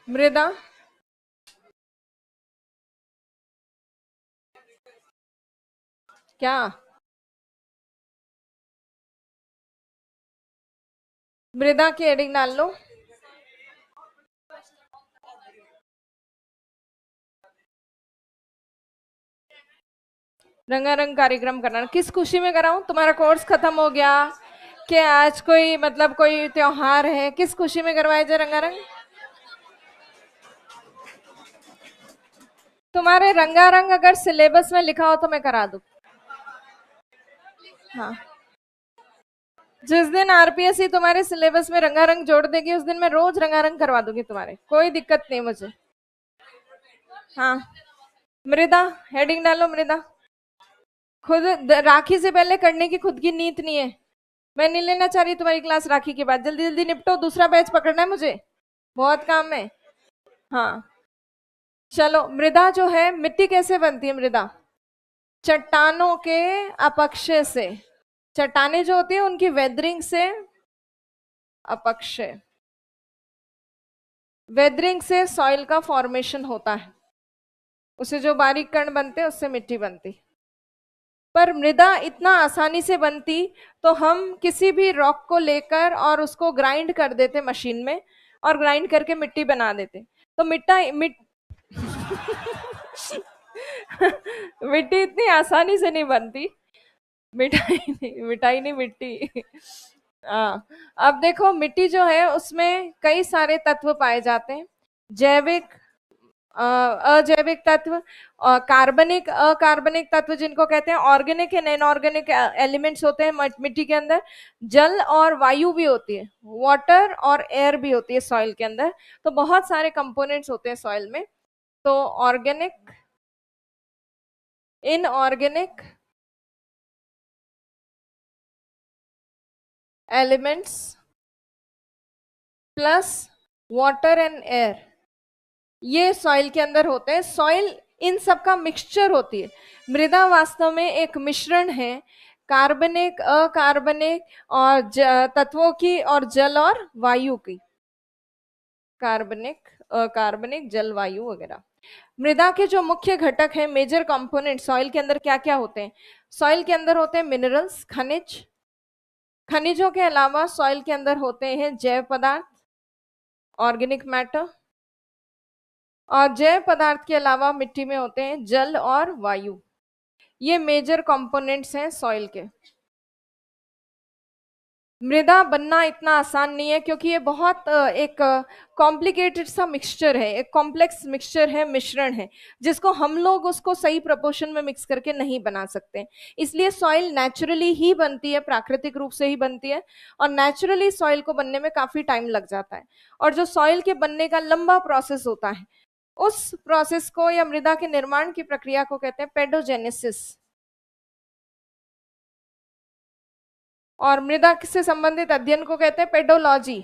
मृदा। क्या? मृदा की हेडिंग डाल लो। रंगारंग कार्यक्रम करना, किस खुशी में कराऊं? तुम्हारा कोर्स खत्म हो गया, कि आज कोई मतलब कोई त्योहार है, किस खुशी में करवाए जाए रंगारंग? तुम्हारे रंगारंग अगर सिलेबस में लिखा हो तो मैं करा दूं। हाँ, जिस दिन आरपीएससी तुम्हारे सिलेबस में रंगारंग जोड़ देगी उस दिन मैं रोज रंगारंग करवा दूंगी तुम्हारे, कोई दिक्कत नहीं मुझे। हाँ, मृदा, हेडिंग डालो मृदा। खुद राखी से पहले करने की खुद की नीयत नहीं है। मैं नहीं लेना चाह रही तुम्हारी क्लास राखी के बाद, जल्दी जल्दी निपटो, दूसरा बैच पकड़ना है मुझे, बहुत काम है। हाँ, चलो, मृदा जो है, मिट्टी कैसे बनती है मृदा? चट्टानों के अपक्षय से। चट्टाने जो होती है उनकी वेदरिंग से, अपक्षय, वेदरिंग से सॉइल का फॉर्मेशन होता है, उसे जो बारीक कण बनते हैं उससे मिट्टी बनती। पर मृदा इतना आसानी से बनती तो हम किसी भी रॉक को लेकर और उसको ग्राइंड कर देते मशीन में, और ग्राइंड करके मिट्टी बना देते। तो मिट्टी इतनी आसानी से नहीं बनती। मिठाई नहीं, मिठाई नहीं, मिट्टी। हाँ, अब देखो, मिट्टी जो है उसमें कई सारे तत्व पाए जाते हैं। जैविक, अजैविक तत्व, कार्बनिक, अकार्बनिक तत्व जिनको कहते हैं, ऑर्गेनिक एंड इनऑर्गेनिक एलिमेंट्स होते हैं मिट्टी के अंदर। जल और वायु भी होती है, वाटर और एयर भी होती है सॉइल के अंदर। तो बहुत सारे कंपोनेंट्स होते हैं सॉइल में। तो organic, inorganic elements plus water and air, ये सॉइल के अंदर होते हैं। सॉइल इन सब का मिक्सचर होती है। मृदा वास्तव में एक मिश्रण है कार्बनिक, अकार्बनिक और तत्वों की, और जल और वायु की। कार्बनिक, अकार्बनिक, जल, वायु वगैरह। मृदा के जो मुख्य घटक हैं, मेजर कंपोनेंट सॉइल के अंदर क्या क्या होते हैं? सॉइल के अंदर होते हैं मिनरल्स, खनिज। खनिजों के अलावा सॉइल के अंदर होते हैं जैव पदार्थ, ऑर्गेनिक मैटर। और जैव पदार्थ के अलावा मिट्टी में होते हैं जल और वायु। ये मेजर कंपोनेंट्स हैं सॉइल के। मृदा बनना इतना आसान नहीं है, क्योंकि ये बहुत एक कॉम्प्लिकेटेड सा मिक्सचर है, एक कॉम्प्लेक्स मिक्सचर है, मिश्रण है, जिसको हम लोग उसको सही प्रोपोर्शन में मिक्स करके नहीं बना सकते। इसलिए सॉइल नेचुरली ही बनती है, प्राकृतिक रूप से ही बनती है, और नेचुरली सॉइल को बनने में काफी टाइम लग जाता है। और जो सॉइल के बनने का लंबा प्रोसेस होता है, उस प्रोसेस को या मृदा के निर्माण की प्रक्रिया को कहते हैं पेडोजेनेसिस। और मृदा से संबंधित अध्ययन को कहते हैं पेडोलॉजी।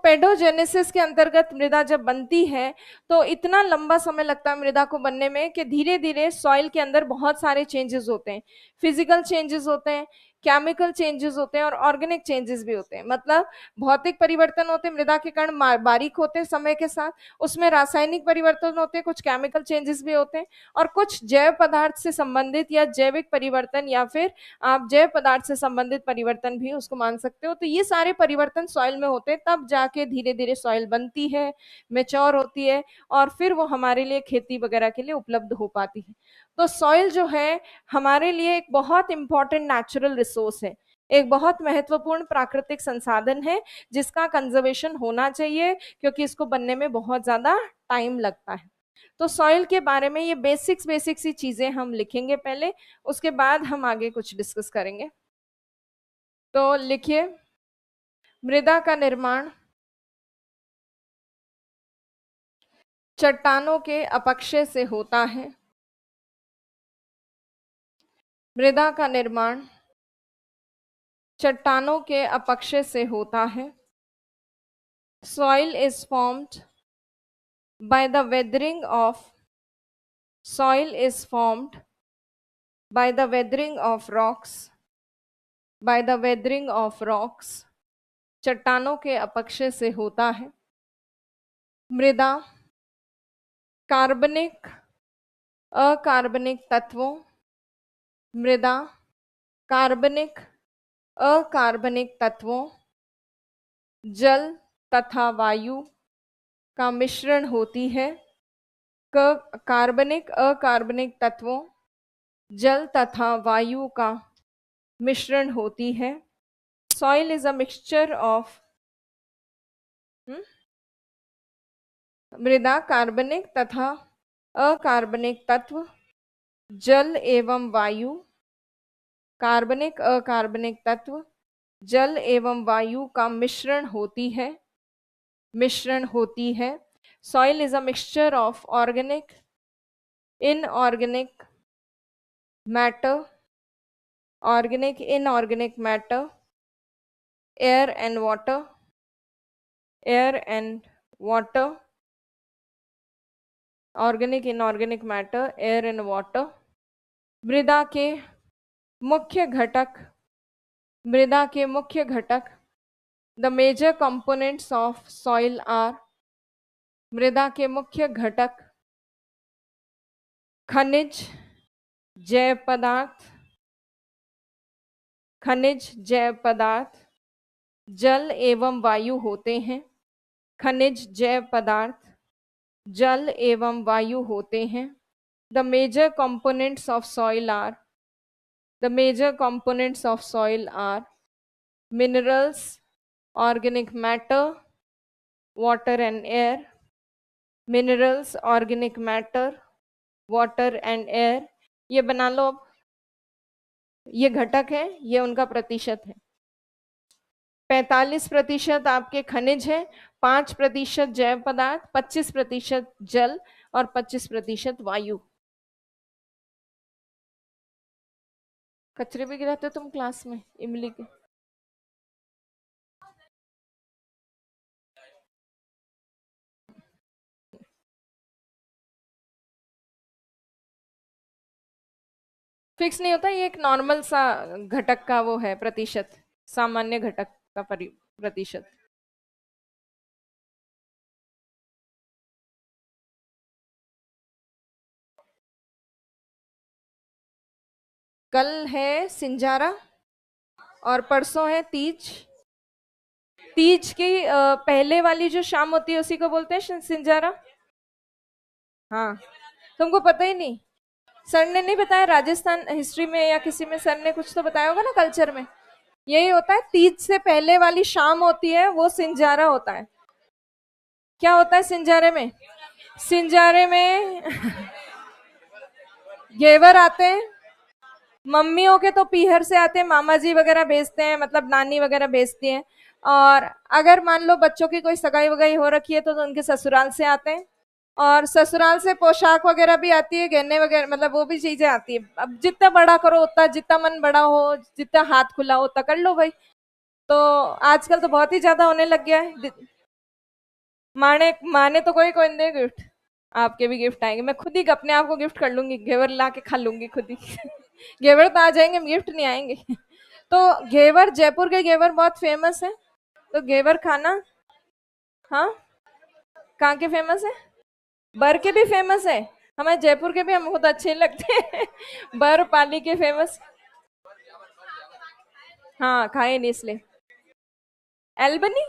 पेडोजेनेसिस के अंतर्गत मृदा जब बनती है तो इतना लंबा समय लगता है मृदा को बनने में, कि धीरे धीरे सॉइल के अंदर बहुत सारे चेंजेस होते हैं। फिजिकल चेंजेस होते हैं, केमिकल चेंजेस होते हैं, और ऑर्गेनिक चेंजेस भी होते हैं। मतलब भौतिक परिवर्तन होते हैं, मृदा के कण बारीक होते हैं समय के साथ। उसमें रासायनिक परिवर्तन होते हैं, कुछ केमिकल चेंजेस भी होते हैं, और कुछ जैव पदार्थ से संबंधित या जैविक परिवर्तन, या फिर आप जैव पदार्थ से संबंधित परिवर्तन भी उसको मान सकते हो। तो ये सारे परिवर्तन सॉइल में होते हैं, तब जाके धीरे धीरे सॉइल बनती है, मेच्योर होती है, और फिर वो हमारे लिए खेती वगैरह के लिए उपलब्ध हो पाती है। तो सॉइल जो है हमारे लिए एक बहुत इंपॉर्टेंट नेचुरल रिसोर्स है, एक बहुत महत्वपूर्ण प्राकृतिक संसाधन है, जिसका कंजर्वेशन होना चाहिए, क्योंकि इसको बनने में बहुत ज्यादा टाइम लगता है। तो सॉइल के बारे में ये बेसिक सी चीजें हम लिखेंगे पहले, उसके बाद हम आगे कुछ डिस्कस करेंगे। तो लिखिए, मृदा का निर्माण चट्टानों के अपक्षय से होता है। मृदा का निर्माण चट्टानों के अपक्षय से होता है। Soil is formed by the weathering of soil is formed by the weathering of rocks, by the weathering of rocks। चट्टानों के अपक्षय से होता है। मृदा कार्बनिक, अकार्बनिक तत्वों, मृदा कार्बनिक, अकार्बनिक तत्वों, जल तथा वायु का मिश्रण होती है। कार्बनिक, अकार्बनिक तत्वों, जल तथा वायु का मिश्रण होती है। Soil is a mixture of मृदा, कार्बनिक तथा अकार्बनिक तत्व, जल एवं वायु, कार्बनिक अकार्बनिक तत्व, जल एवं वायु का मिश्रण होती है। Soil is a mixture of organic, inorganic matter, organic inorganic matter, air and water, organic inorganic matter, air and water. मृदा के मुख्य घटक, the major components of soil are, मृदा के मुख्य घटक खनिज, जैव पदार्थ, जल एवं वायु होते हैं। खनिज, जैव पदार्थ, जल एवं वायु होते हैं। The major components of soil are minerals, organic matter, water and air. Minerals, organic matter, water and air. ये बना लो अब, ये घटक है, ये उनका प्रतिशत है। 45% आपके खनिज है, 5% जैव पदार्थ, 25% जल और 25% वायु। कचरे भी गिराते हो तुम क्लास में इमली के? फिक्स नहीं होता, ये एक नॉर्मल सा घटक का वो है प्रतिशत, सामान्य घटक का प्रतिशत। कल है सिंजारा और परसों है तीज। तीज की पहले वाली जो शाम होती है उसी को बोलते हैं सिंजारा। हाँ, तुमको पता ही नहीं? सर ने नहीं बताया? राजस्थान हिस्ट्री में या किसी में सर ने कुछ तो बताया होगा ना, कल्चर में यही होता है। तीज से पहले वाली शाम होती है वो सिंजारा होता है। क्या होता है सिंजारे में? सिंजारे में घेवर आते हैं, मम्मियों के तो पीहर से आते हैं, मामा जी वगैरह भेजते हैं, मतलब नानी वगैरह भेजती हैं। और अगर मान लो बच्चों की कोई सगाई वगाई हो रखी है तो उनके ससुराल से आते हैं। और ससुराल से पोशाक वगैरह भी आती है, गहने वगैरह, मतलब वो भी चीजें आती है। अब जितना बड़ा करो उतना, जितना मन बड़ा हो, जितना हाथ खुला हो उतना कर लो भाई। तो आजकल तो बहुत ही ज्यादा होने लग गया है। माने तो कोई कोई दे गिफ्ट, आपके भी गिफ्ट आएंगे। मैं खुद ही अपने आप को गिफ्ट कर लूंगी, घेवर ला के खा लूंगी खुद ही। घेवर तो आ जाएंगे, गिफ्ट नहीं आएंगे। तो घेवर, जयपुर के घेवर बहुत फेमस है, तो घेवर खाना। हाँ, कहाँ के फेमस है? बर के भी फेमस है, हमारे जयपुर के भी हम बहुत अच्छे लगते हैं। बर पाली के फेमस। हाँ, खाए नहीं इसलिए। एल्बनी,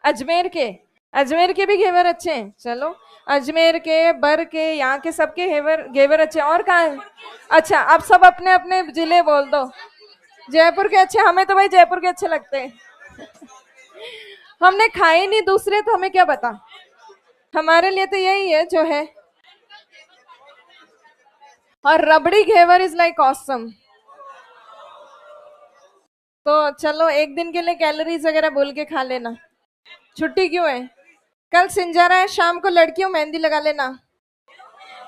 अजमेर के भी घेवर अच्छे हैं। चलो, अजमेर के, बर के, यहाँ के सबके घेवर घेवर अच्छे। और कहाँ है? अच्छा, आप सब अपने अपने जिले बोल दो। जयपुर के अच्छे, हमें तो भाई जयपुर के अच्छे लगते हैं। हमने खाए नहीं दूसरे, तो हमें क्या पता। हमारे लिए तो यही है जो है। और रबड़ी घेवर इज लाइक ऑसम। तो चलो, एक दिन के लिए कैलोरीज वगैरह भूल के खा लेना। छुट्टी क्यों है? कल सिंजारा है, शाम को लड़कियों मेहंदी लगा लेना।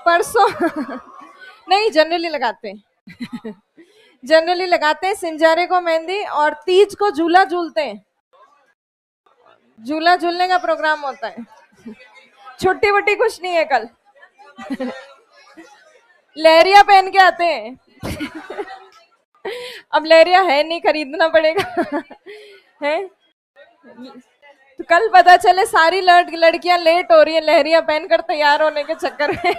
परसों नहीं, जनरली लगाते हैं। जनरली लगाते हैं सिंजारे को मेहंदी, और तीज को झूला झूलते हैं। झूला झूलने का प्रोग्राम होता है। छुट्टी वुट्टी कुछ नहीं है कल। लहरिया पहन के आते हैं। अब लहरिया है नहीं, खरीदना पड़ेगा। है तो कल पता चले सारी लड़कियां लेट हो रही है लहरिया पहनकर तैयार होने के चक्कर में।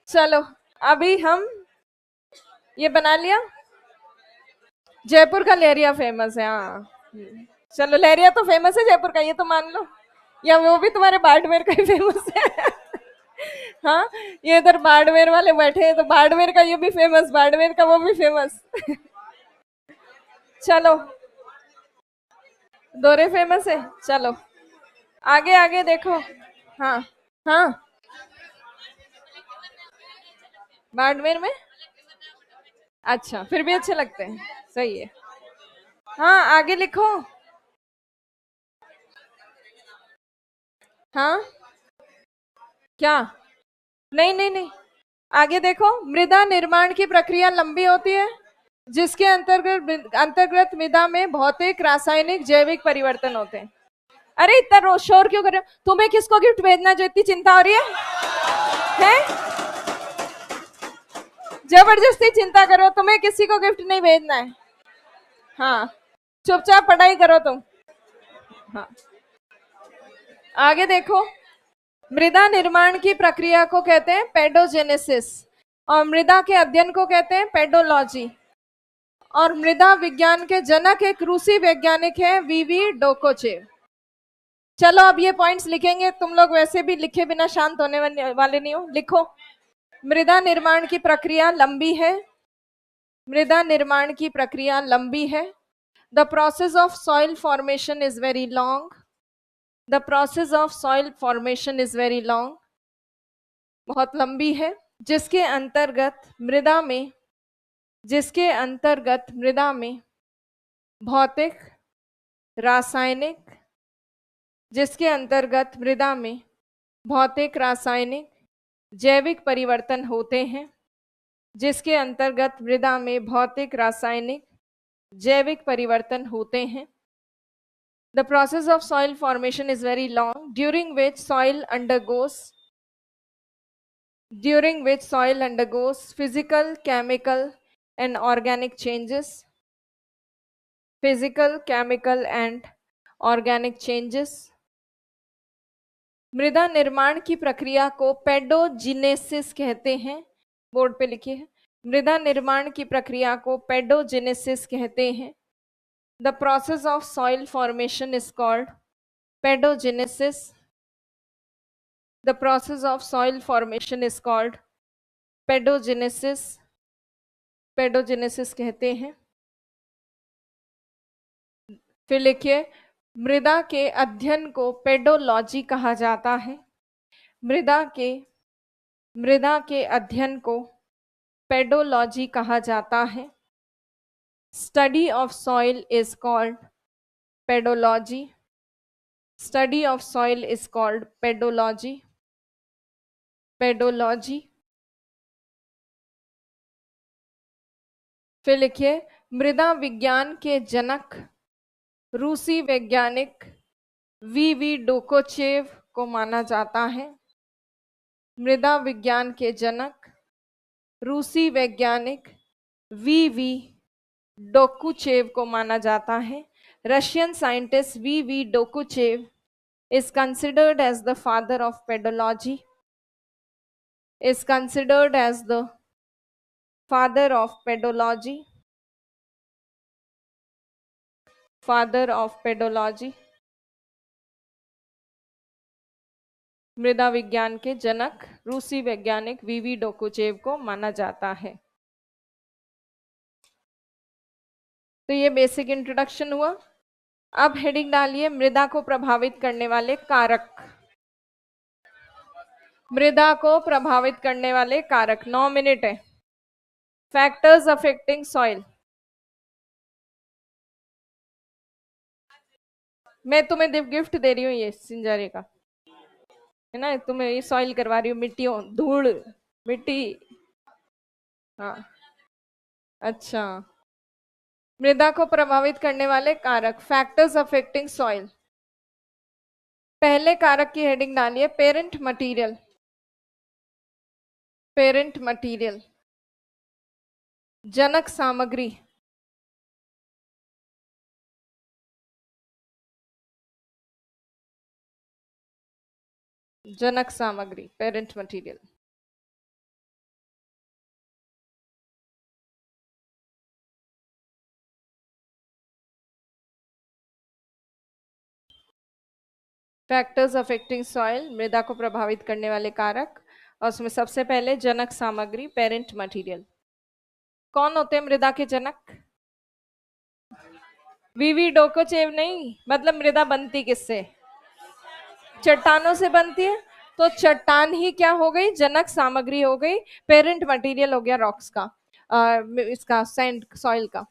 चलो, अभी हम ये बना लिया, जयपुर का लहरिया फेमस है। हाँ, चलो, लहरिया तो फेमस है जयपुर का, ये तो मान लो। या वो भी तुम्हारे बाड़मेर का ही फेमस है? हाँ, ये इधर बाड़मेर वाले बैठे हैं, तो बाड़मेर का ये भी फेमस, बाड़मेर का वो भी फेमस। चलो, दोरे फेमस है, चलो आगे आगे देखो। हाँ हाँ, बाड़मेर में, अच्छा फिर भी अच्छे लगते हैं, सही है। हाँ आगे लिखो। हाँ क्या, नहीं नहीं नहीं, आगे देखो। मृदा निर्माण की प्रक्रिया लंबी होती है जिसके अंतर्गत अंतर्गत मृदा में भौतिक रासायनिक जैविक परिवर्तन होते हैं। अरे इतना शोर क्यों कर रहे हो? तुम्हें किसको गिफ्ट भेजना जो इतनी चिंता हो रही है? जबरदस्ती चिंता करो, तुम्हें किसी को गिफ्ट नहीं भेजना है। हाँ, चुपचाप पढ़ाई करो तुम। हाँ आगे देखो। मृदा निर्माण की प्रक्रिया को कहते हैं पेडोजेनेसिस, और मृदा के अध्ययन को कहते हैं पेडोलॉजी। और मृदा विज्ञान के जनक एक रूसी वैज्ञानिक है वीवी डोकोचेव। चलो अब ये पॉइंट्स लिखेंगे, तुम लोग वैसे भी लिखे बिना शांत होने वाले नहीं हो, लिखो। मृदा निर्माण की प्रक्रिया लंबी है, मृदा निर्माण की प्रक्रिया लंबी है। The process of soil formation is very long, the process of soil formation is very long, बहुत लंबी है। जिसके अंतर्गत मृदा में, जिसके अंतर्गत मृदा में भौतिक रासायनिक, जिसके अंतर्गत मृदा में भौतिक रासायनिक जैविक परिवर्तन होते हैं, जिसके अंतर्गत मृदा में भौतिक रासायनिक जैविक परिवर्तन होते हैं। The process of soil formation is very long, during which soil undergoes physical, chemical and organic changes, physical, chemical and organic changes। मृदा निर्माण की प्रक्रिया को पेडोजिनेसिस कहते हैं, बोर्ड पे लिखिए है। मृदा निर्माण की प्रक्रिया को पेडोजिनेसिस कहते हैं। The process of soil formation is called pedogenesis, the process of soil formation is called pedogenesis, pedogenesis कहते हैं। फिर लिखिए, मृदा के अध्ययन को पेडोलॉजी कहा जाता है। मृदा के अध्ययन को पेडोलॉजी कहा जाता है। Study of soil is called pedology, study of soil is called pedology, pedology. फिर लिखिए, मृदा विज्ञान के जनक रूसी वैज्ञानिक वीवी डोकोचेव को माना जाता है। मृदा विज्ञान के जनक रूसी वैज्ञानिक वीवी डोकुचेव को माना जाता है। Russian scientist V V Dokuchaev is considered as the father of pedology, is considered as the father of pedology, father of pedology। मृदा विज्ञान के जनक रूसी वैज्ञानिक वीवी डोकुचेव को माना जाता है। तो ये बेसिक इंट्रोडक्शन हुआ। अब हेडिंग डालिए, मृदा को प्रभावित करने वाले कारक। मृदा को प्रभावित करने वाले कारक, 9 मिनट है। Factors affecting soil. मैं तुम्हें गिफ्ट दे रही हूँ ये सिंजारे का, है ना, तुम्हें ये सॉइल करवा रही हूँ, मिट्टियों, धूल, मिट्टी। हाँ अच्छा, मृदा को प्रभावित करने वाले कारक, फैक्टर्स अफेक्टिंग सॉइल। पहले कारक की हेडिंग डालिए, पेरेंट मटेरियल, पेरेंट मटेरियल, जनक सामग्री, जनक सामग्री, parent material. Factors affecting soil, मृदा को प्रभावित करने वाले कारक, और उसमें सबसे पहले जनक सामग्री, पेरेंट मटेरियल। कौन होते हैं मृदा के जनक? वीवी डोकोचेव नहीं, मतलब मृदा बनती किससे? चट्टानों से बनती है। तो चट्टान ही क्या हो गई? जनक सामग्री हो गई, पेरेंट मटेरियल हो गया रॉक्स का, इसका सैंड सॉइल का।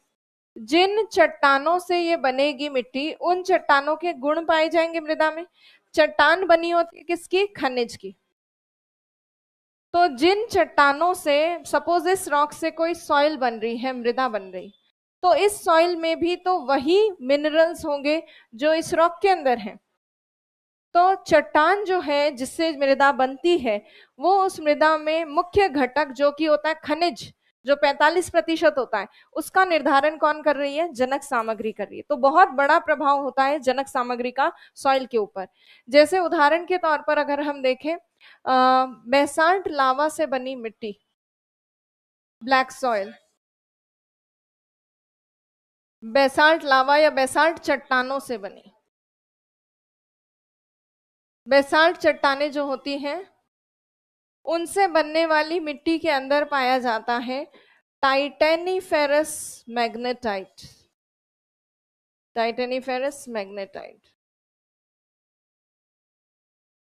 जिन चट्टानों से ये बनेगी मिट्टी, उन चट्टानों के गुण पाए जाएंगे मृदा में। चट्टान बनी होती है किसकी? खनिज की। तो जिन चट्टानों से, सपोज इस रॉक से कोई सॉइल बन रही है, मृदा बन रही, तो इस सॉइल में भी तो वही मिनरल्स होंगे जो इस रॉक के अंदर हैं। तो चट्टान जो है जिससे मृदा बनती है, वो उस मृदा में मुख्य घटक जो कि होता है खनिज, जो 45% होता है, उसका निर्धारण कौन कर रही है? जनक सामग्री कर रही है। तो बहुत बड़ा प्रभाव होता है जनक सामग्री का सॉइल के ऊपर। जैसे उदाहरण के तौर पर अगर हम देखें, बेसाल्ट लावा से बनी मिट्टी, ब्लैक सॉइल, बेसाल्ट लावा या बेसाल्ट चट्टानों से बनी, बेसाल्ट चट्टानें जो होती हैं, उनसे बनने वाली मिट्टी के अंदर पाया जाता है टाइटेनीफेरस मैग्नेटाइट। टाइटेनीफेरस मैग्नेटाइट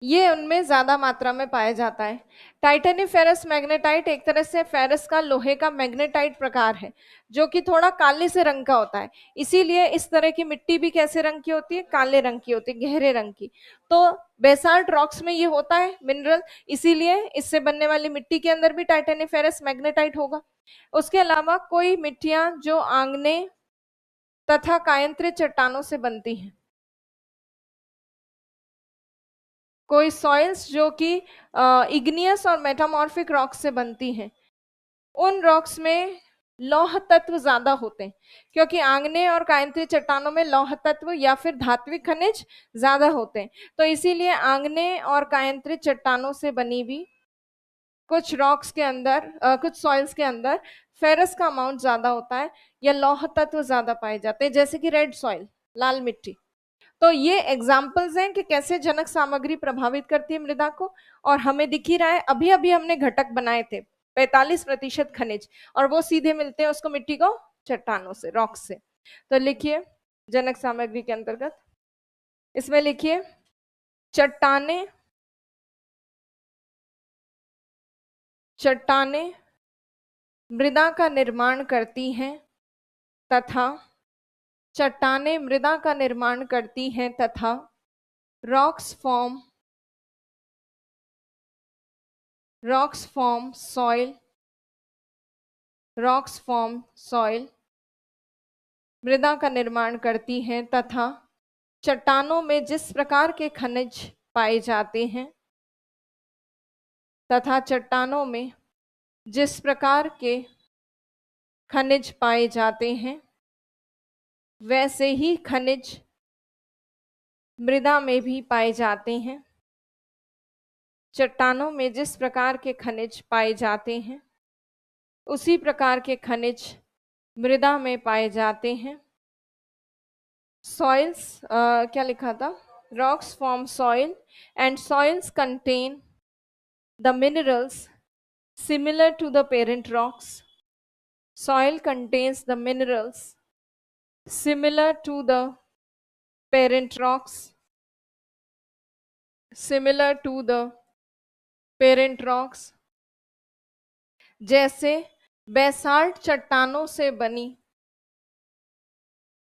ये उनमें ज्यादा मात्रा में पाया जाता है। टाइटेनीफेरस मैग्नेटाइट एक तरह से फेरस का, लोहे का मैग्नेटाइट प्रकार है, जो कि थोड़ा काले से रंग का होता है। इसीलिए इस तरह की मिट्टी भी कैसे रंग की होती है? काले रंग की होती है, गहरे रंग की। तो बेसाल्ट रॉक्स में ये होता है मिनरल, इसीलिए इससे बनने वाली मिट्टी के अंदर भी टाइटेनीफेरस मैग्नेटाइट होगा। उसके अलावा कोई मिट्टियां जो आग्नेय तथा कायांतरित चट्टानों से बनती हैं, कोई सॉइल्स जो कि इग्नियस और मेटामॉर्फिक रॉक्स से बनती हैं, उन रॉक्स में लौह तत्व ज्यादा होते हैं, क्योंकि आग्नेय और कायांतरित चट्टानों में लौह तत्व या फिर धात्विक खनिज ज्यादा होते हैं। तो इसीलिए आग्नेय और कायांतरित चट्टानों से बनी भी कुछ रॉक्स के अंदर, कुछ सॉइल्स के अंदर फेरस का अमाउंट ज्यादा होता है, या लौह तत्व ज्यादा पाए जाते हैं, जैसे कि रेड सॉइल, लाल मिट्टी। तो ये एग्जाम्पल्स हैं कि कैसे जनक सामग्री प्रभावित करती है मृदा को। और हमें दिख ही रहा है, अभी अभी हमने घटक बनाए थे 45% खनिज, और वो सीधे मिलते हैं उसको मिट्टी को चट्टानों से, रॉक से। तो लिखिए जनक सामग्री के अंतर्गत, इसमें लिखिए चट्टाने, चट्टाने मृदा का निर्माण करती हैं तथा, चट्टाने मृदा का निर्माण करती हैं तथा rocks form, rocks form soil, rocks form soil मृदा का निर्माण करती हैं तथा चट्टानों में जिस प्रकार के खनिज पाए जाते हैं, तथा चट्टानों में जिस प्रकार के खनिज पाए जाते हैं, वैसे ही खनिज मृदा में भी पाए जाते हैं। चट्टानों में जिस प्रकार के खनिज पाए जाते हैं, उसी प्रकार के खनिज मृदा में पाए जाते हैं। सॉइल्स, क्या लिखा था? Rocks form soil and soils contain the minerals similar to the parent rocks. Soil contains the minerals similar to the parent rocks, similar to the parent rocks, जैसे बेसाल्ट चट्टानों से बनी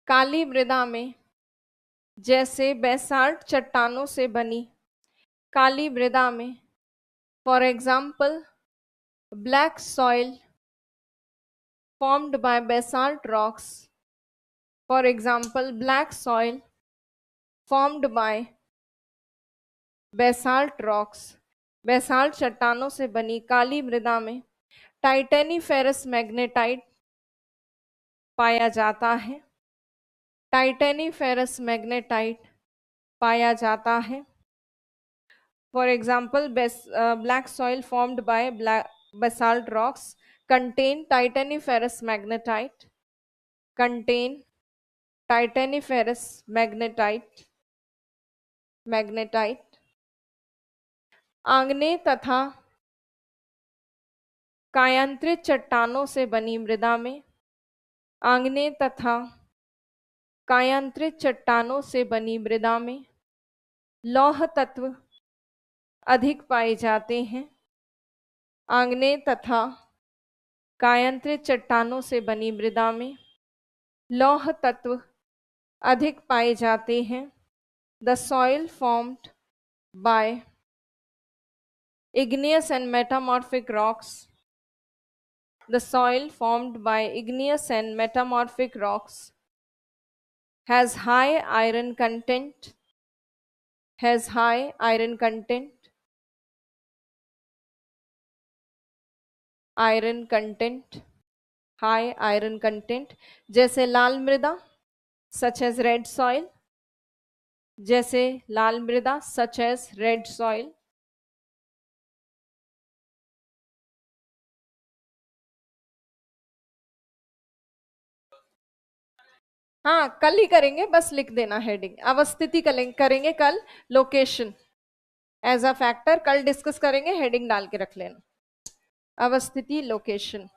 काली मृदा में, जैसे बेसाल्ट चट्टानों से बनी काली मृदा में, for example black soil formed by basalt rocks, for example black soil formed by basalt rocks, basalt चट्टानों से बनी काली मृदा में टाइटेनीफेरस मैग्नेटाइट पाया जाता है, टाइटेनीफेरस मैग्नेटाइट पाया जाता है। For example black soil formed by basalt rocks contain titaniferous magnetite, contain titaniferous magnetite, magnetite. आग्नेय तथा कायांतरित चट्टानों से बनी मृदा में, आग्नेय तथा कायांतरित चट्टानों से बनी मृदा में लौह तत्व अधिक पाए जाते हैं। आग्नेय तथा कायांतरित चट्टानों से बनी मृदा में लौह तत्व अधिक पाए जाते हैं। The soil formed by igneous and metamorphic rocks. The soil formed by igneous and metamorphic rocks has high iron content, has high iron content, iron content, high iron content, जैसे लाल मृदा such as red soil, जैसे लाल मृदा such as red soil, हाँ कल ही करेंगे, बस लिख देना हेडिंग। अवस्थिति करेंगे कल, लोकेशन एज अ फैक्टर कल डिस्कस करेंगे, हेडिंग डाल के रख लेना, अवस्थिति लोकेशन,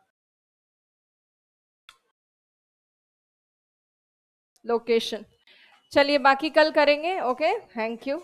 लोकेशन। चलिए बाकी कल करेंगे। Okay, thank you.